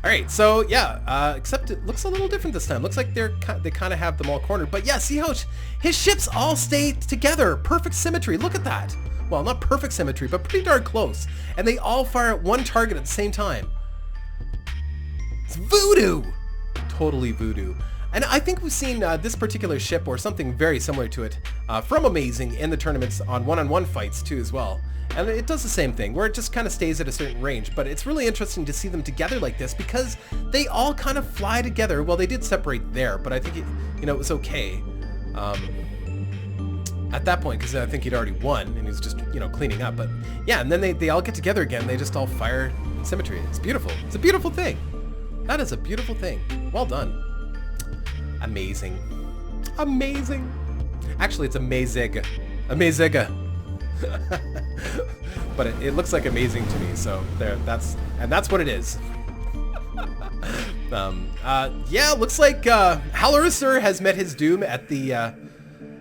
Speaker 1: All right, so yeah, except it looks a little different this time. Looks like they kind of have them all cornered. But yeah, see how his ships all stay together. Perfect symmetry. Look at that. Well, not perfect symmetry, but pretty darn close. And they all fire at one target at the same time. It's voodoo. Totally voodoo. And I think we've seen this particular ship or something very similar to it from Amazing in the tournaments on one-on-one fights too as well. And it does the same thing, where it just kind of stays at a certain range. But it's really interesting to see them together like this, because they all kind of fly together. Well, they did separate there, but I think it was okay at that point, because I think he'd already won and he was just cleaning up. But yeah, and then they all get together again. They just all fire in symmetry. It's beautiful. It's a beautiful thing. That is a beautiful thing. Well done. Amazing. Amazing. Actually, it's amazing. Amazing. But it looks like Amazing to me, so there, that's what it is. Yeah, looks like Hallorancer has met his doom at the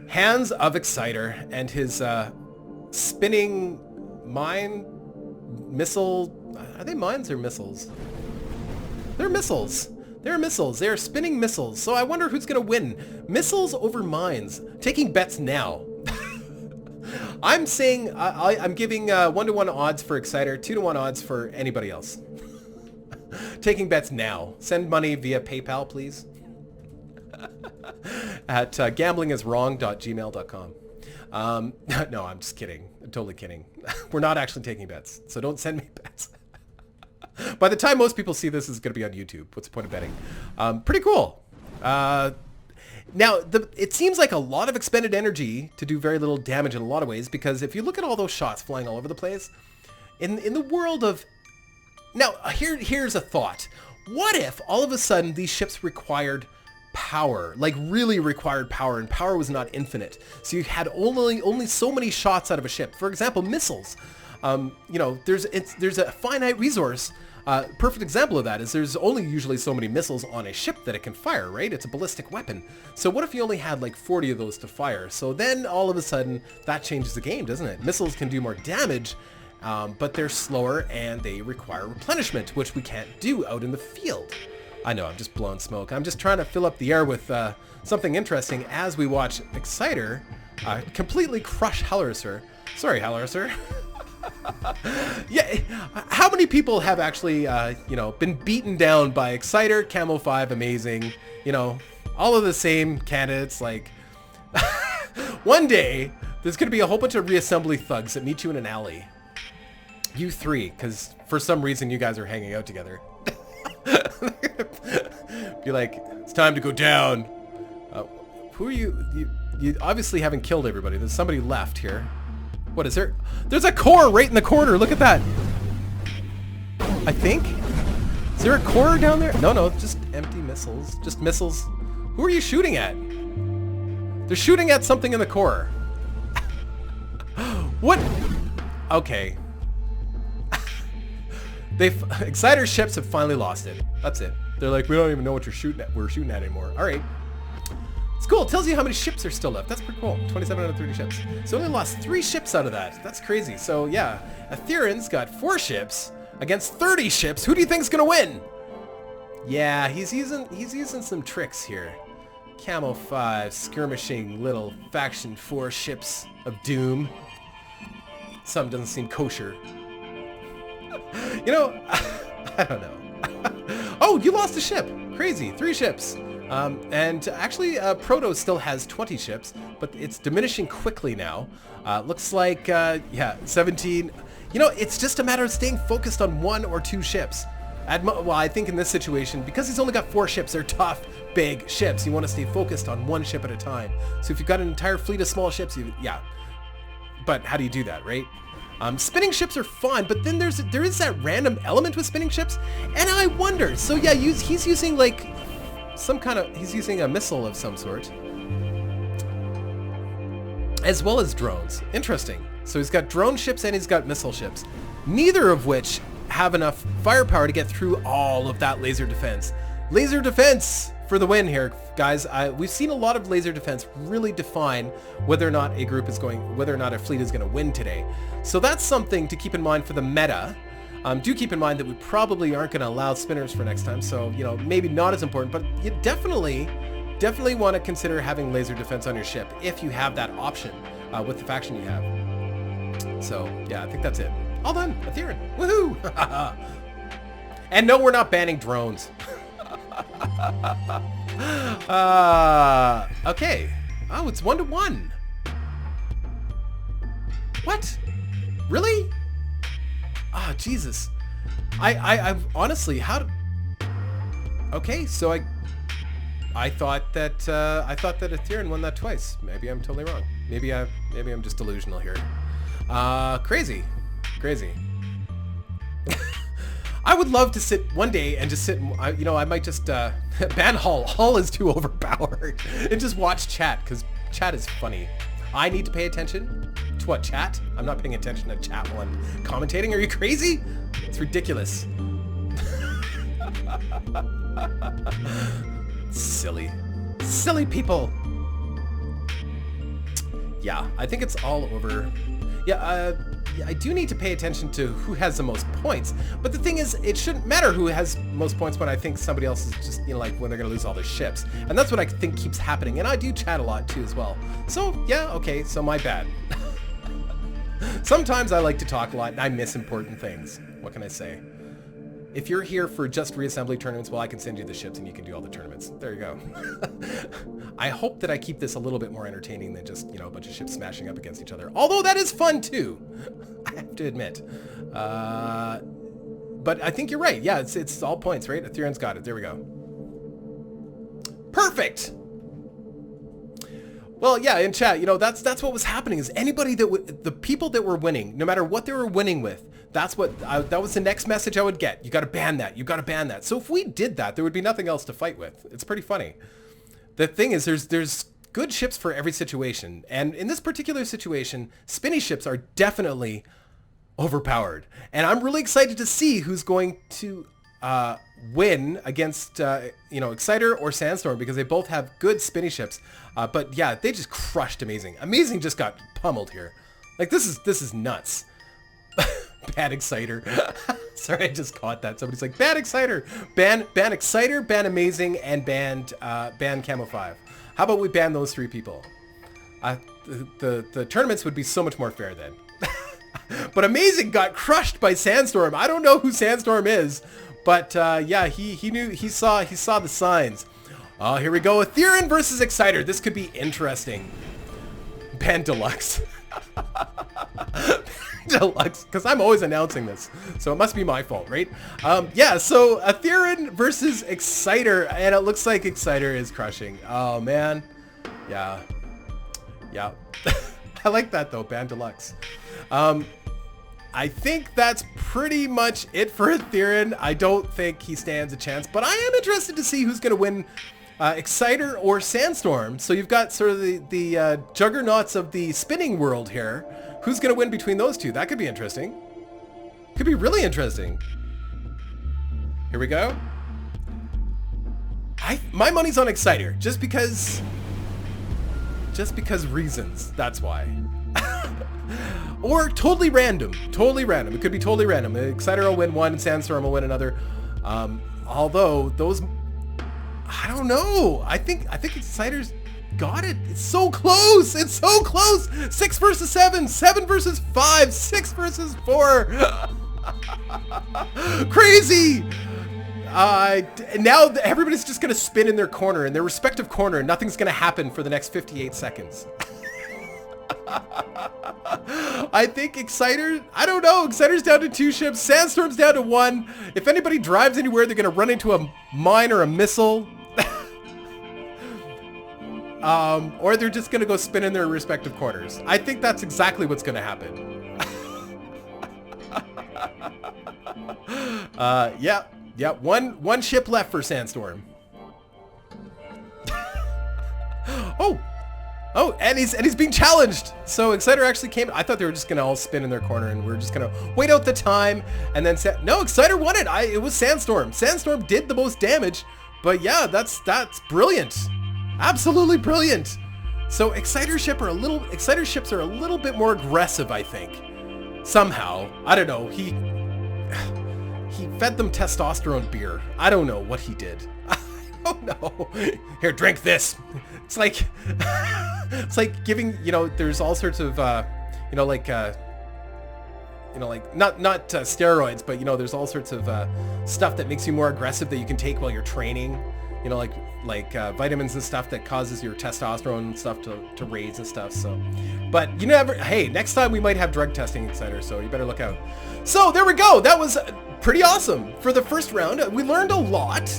Speaker 1: hands of Exciter and his spinning mine missile. Are they mines or missiles? They're missiles. They're missiles. They're spinning missiles. So I wonder who's gonna win. Missiles over mines. Taking bets now. I'm saying I'm giving 1-to-1 odds for Exciter, 2-to-1 odds for anybody else. Taking bets now. Send money via PayPal, please. At gamblingiswrong.gmail.com. No, I'm just kidding. I'm totally kidding. We're not actually taking bets, so don't send me bets. By the time most people see this is going to be on YouTube. What's the point of betting? Pretty cool. Now, it seems like a lot of expended energy to do very little damage in a lot of ways, because if you look at all those shots flying all over the place, in the world of... Now, here's a thought. What if all of a sudden these ships required power, like really required power, and power was not infinite? So you had only so many shots out of a ship. For example, missiles. There's a finite resource. Perfect example of that is there's only usually so many missiles on a ship that it can fire, right? It's a ballistic weapon. So what if you only had like 40 of those to fire? So then all of a sudden that changes the game, doesn't it? Missiles can do more damage, but they're slower and they require replenishment, which we can't do out in the field. I know, I'm just blowing smoke. I'm just trying to fill up the air with something interesting as we watch Exciter completely crush Hallorancer. Sorry, Hallorancer. Yeah, how many people have actually, been beaten down by Exciter, Camo 5, Amazing, all of the same candidates? Like, one day, there's going to be a whole bunch of reassembly thugs that meet you in an alley. You three, because for some reason you guys are hanging out together. Be like, it's time to go down. Who are you? You obviously haven't killed everybody. There's somebody left here. What is there? There's a core right in the corner. Look at that. I think. Is there a core down there? No, no, just empty missiles. Just missiles. Who are you shooting at? They're shooting at something in the core. What? Okay. Exciter ships have finally lost it. That's it. They're like, we don't even know what we're shooting at anymore. All right. It's cool. It tells you how many ships are still left. That's pretty cool. 27 out of 30 ships. So only lost 3 ships out of that. That's crazy. So yeah, Etheren's got 4 ships against 30 ships. Who do you think's gonna win? Yeah, he's using some tricks here. Camo 5, skirmishing little faction 4 ships of doom. Something doesn't seem kosher. You know, I don't know. Oh, you lost a ship. Crazy. 3 ships. And actually, Proto still has 20 ships, but it's diminishing quickly now. Looks like, yeah, 17. You know, it's just a matter of staying focused on 1 or 2 ships. Well, I think in this situation, because he's only got 4 ships, they're tough, big ships. You want to stay focused on 1 ship at a time. So if you've got an entire fleet of small ships, yeah. But how do you do that, right? Spinning ships are fun, but then there is that random element with spinning ships, and I wonder. So yeah, he's using like he's using a missile of some sort, as well as drones. Interesting. So he's got drone ships and he's got missile ships, neither of which have enough firepower to get through all of that laser defense. Laser defense for the win here, guys. We've seen a lot of laser defense really define whether or not whether or not a fleet is going to win today. So that's something to keep in mind for the meta. Do keep in mind that we probably aren't going to allow spinners for next time, so you know, maybe not as important, but you definitely want to consider having laser defense on your ship if you have that option with the faction you have. So yeah, I think that's it. All done. Ethereum. Woohoo! And no, we're not banning drones. Okay. Oh, it's 1-1. What? Really? Ah, Jesus. I honestly, okay, so I thought that Ethereum won that twice. Maybe I'm totally wrong. Maybe I'm just delusional here. Crazy. I would love to sit one day and just sit, you know, I might just ban Hull. Hull is too overpowered. And just watch chat, because chat is funny. I need to pay attention to what, chat? I'm not paying attention to chat while I'm commentating. Are you crazy? It's ridiculous. Silly people. Yeah, I think it's all over. Yeah, I do need to pay attention to who has the most points, but the thing is, it shouldn't matter who has most points when I think somebody else is just, you know, like when they're gonna lose all their ships. And that's what I think keeps happening, and I do chat a lot too as well. So yeah, okay, so my bad. Sometimes I like to talk a lot and I miss important things. What can I say? If you're here for just reassembly tournaments, well, I can send you the ships and you can do all the tournaments. There you go. I hope that I keep this a little bit more entertaining than just, you know, a bunch of ships smashing up against each other. Although that is fun too, I have to admit. But I think you're right. Yeah, it's all points, right? Ethereum's got it. There we go. Perfect. Well, yeah, in chat, you know, that's what was happening. Is anybody the people that were winning, no matter what they were winning with, that was the next message I would get. You got to ban that. You got to ban that. So if we did that, there would be nothing else to fight with. It's pretty funny. The thing is, there's good ships for every situation, and in this particular situation, spinny ships are definitely overpowered, and I'm really excited to see who's going to win against you know, Exciter or Sandstorm, because they both have good spinny ships. But yeah, they just crushed Amazing. Amazing just got pummeled here. Like this is nuts. Bad Exciter. Sorry, I just caught that. Somebody's like, bad Exciter. Ban Exciter, ban Amazing, and ban Camo 5. How about we ban those 3 people? The tournaments would be so much more fair then. But Amazing got crushed by Sandstorm. I don't know who Sandstorm is, but yeah, he saw the signs. Oh, here we go. Ethereum versus Exciter. This could be interesting. Ban Deluks. Deluks, because I'm always announcing this, so it must be my fault, right? Yeah, so Ethereum versus Exciter, and it looks like Exciter is crushing. Oh man, yeah. I like that though, ban Deluks. I think that's pretty much it for Ethereum. I don't think he stands a chance, but I am interested to see who's going to win Exciter or Sandstorm. So you've got sort of the juggernauts of the spinning world here. Who's going to win between those two? That could be interesting. Could be really interesting. Here we go. My money's on Exciter, just because reasons. That's why. Or totally random. Totally random. It could be totally random. Exciter will win one, Sandstorm will win another. Although those, I don't know. I think Exciter's got it. It's so close. It's so close. 6 versus 7, 7 versus 5, 6 versus 4. Crazy. Now everybody's just going to spin in their corner, in their respective corner, and nothing's going to happen for the next 58 seconds. I think Exciter, I don't know, Exciter's down to 2 ships, Sandstorm's down to 1. If anybody drives anywhere, they're going to run into a mine or a missile. Or they're just going to go spin in their respective corners. I think that's exactly what's going to happen. Yeah, one ship left for Sandstorm. Oh, and he's being challenged. So Exciter actually came. I thought they were just gonna all spin in their corner, and we're just gonna wait out the time, and then no, Exciter won it. It was Sandstorm. Sandstorm did the most damage, but yeah, that's brilliant, absolutely brilliant. So Exciter ships are a little bit more aggressive, I think. Somehow, I don't know. He fed them testosterone beer. I don't know what he did. I don't know. Here, drink this. It's like giving, there's all sorts of, like not steroids, but, there's all sorts of stuff that makes you more aggressive that you can take while you're training, like vitamins and stuff that causes your testosterone and stuff to raise and stuff. So, but hey, next time we might have drug testing, etc. So you better look out. So there we go. That was pretty awesome for the first round. We learned a lot.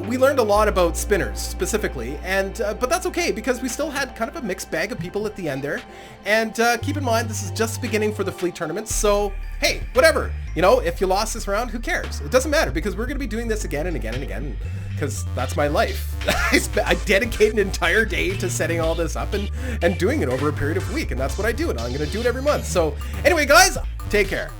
Speaker 1: We learned a lot about spinners specifically, and but that's okay because we still had kind of a mixed bag of people at the end there. And keep in mind, this is just beginning for the fleet tournaments, so hey, whatever. If you lost this round, who cares? It doesn't matter because we're going to be doing this again and again and again because that's my life. I dedicate an entire day to setting all this up and doing it over a period of a week, and that's what I do, and I'm going to do it every month. So anyway, guys, take care.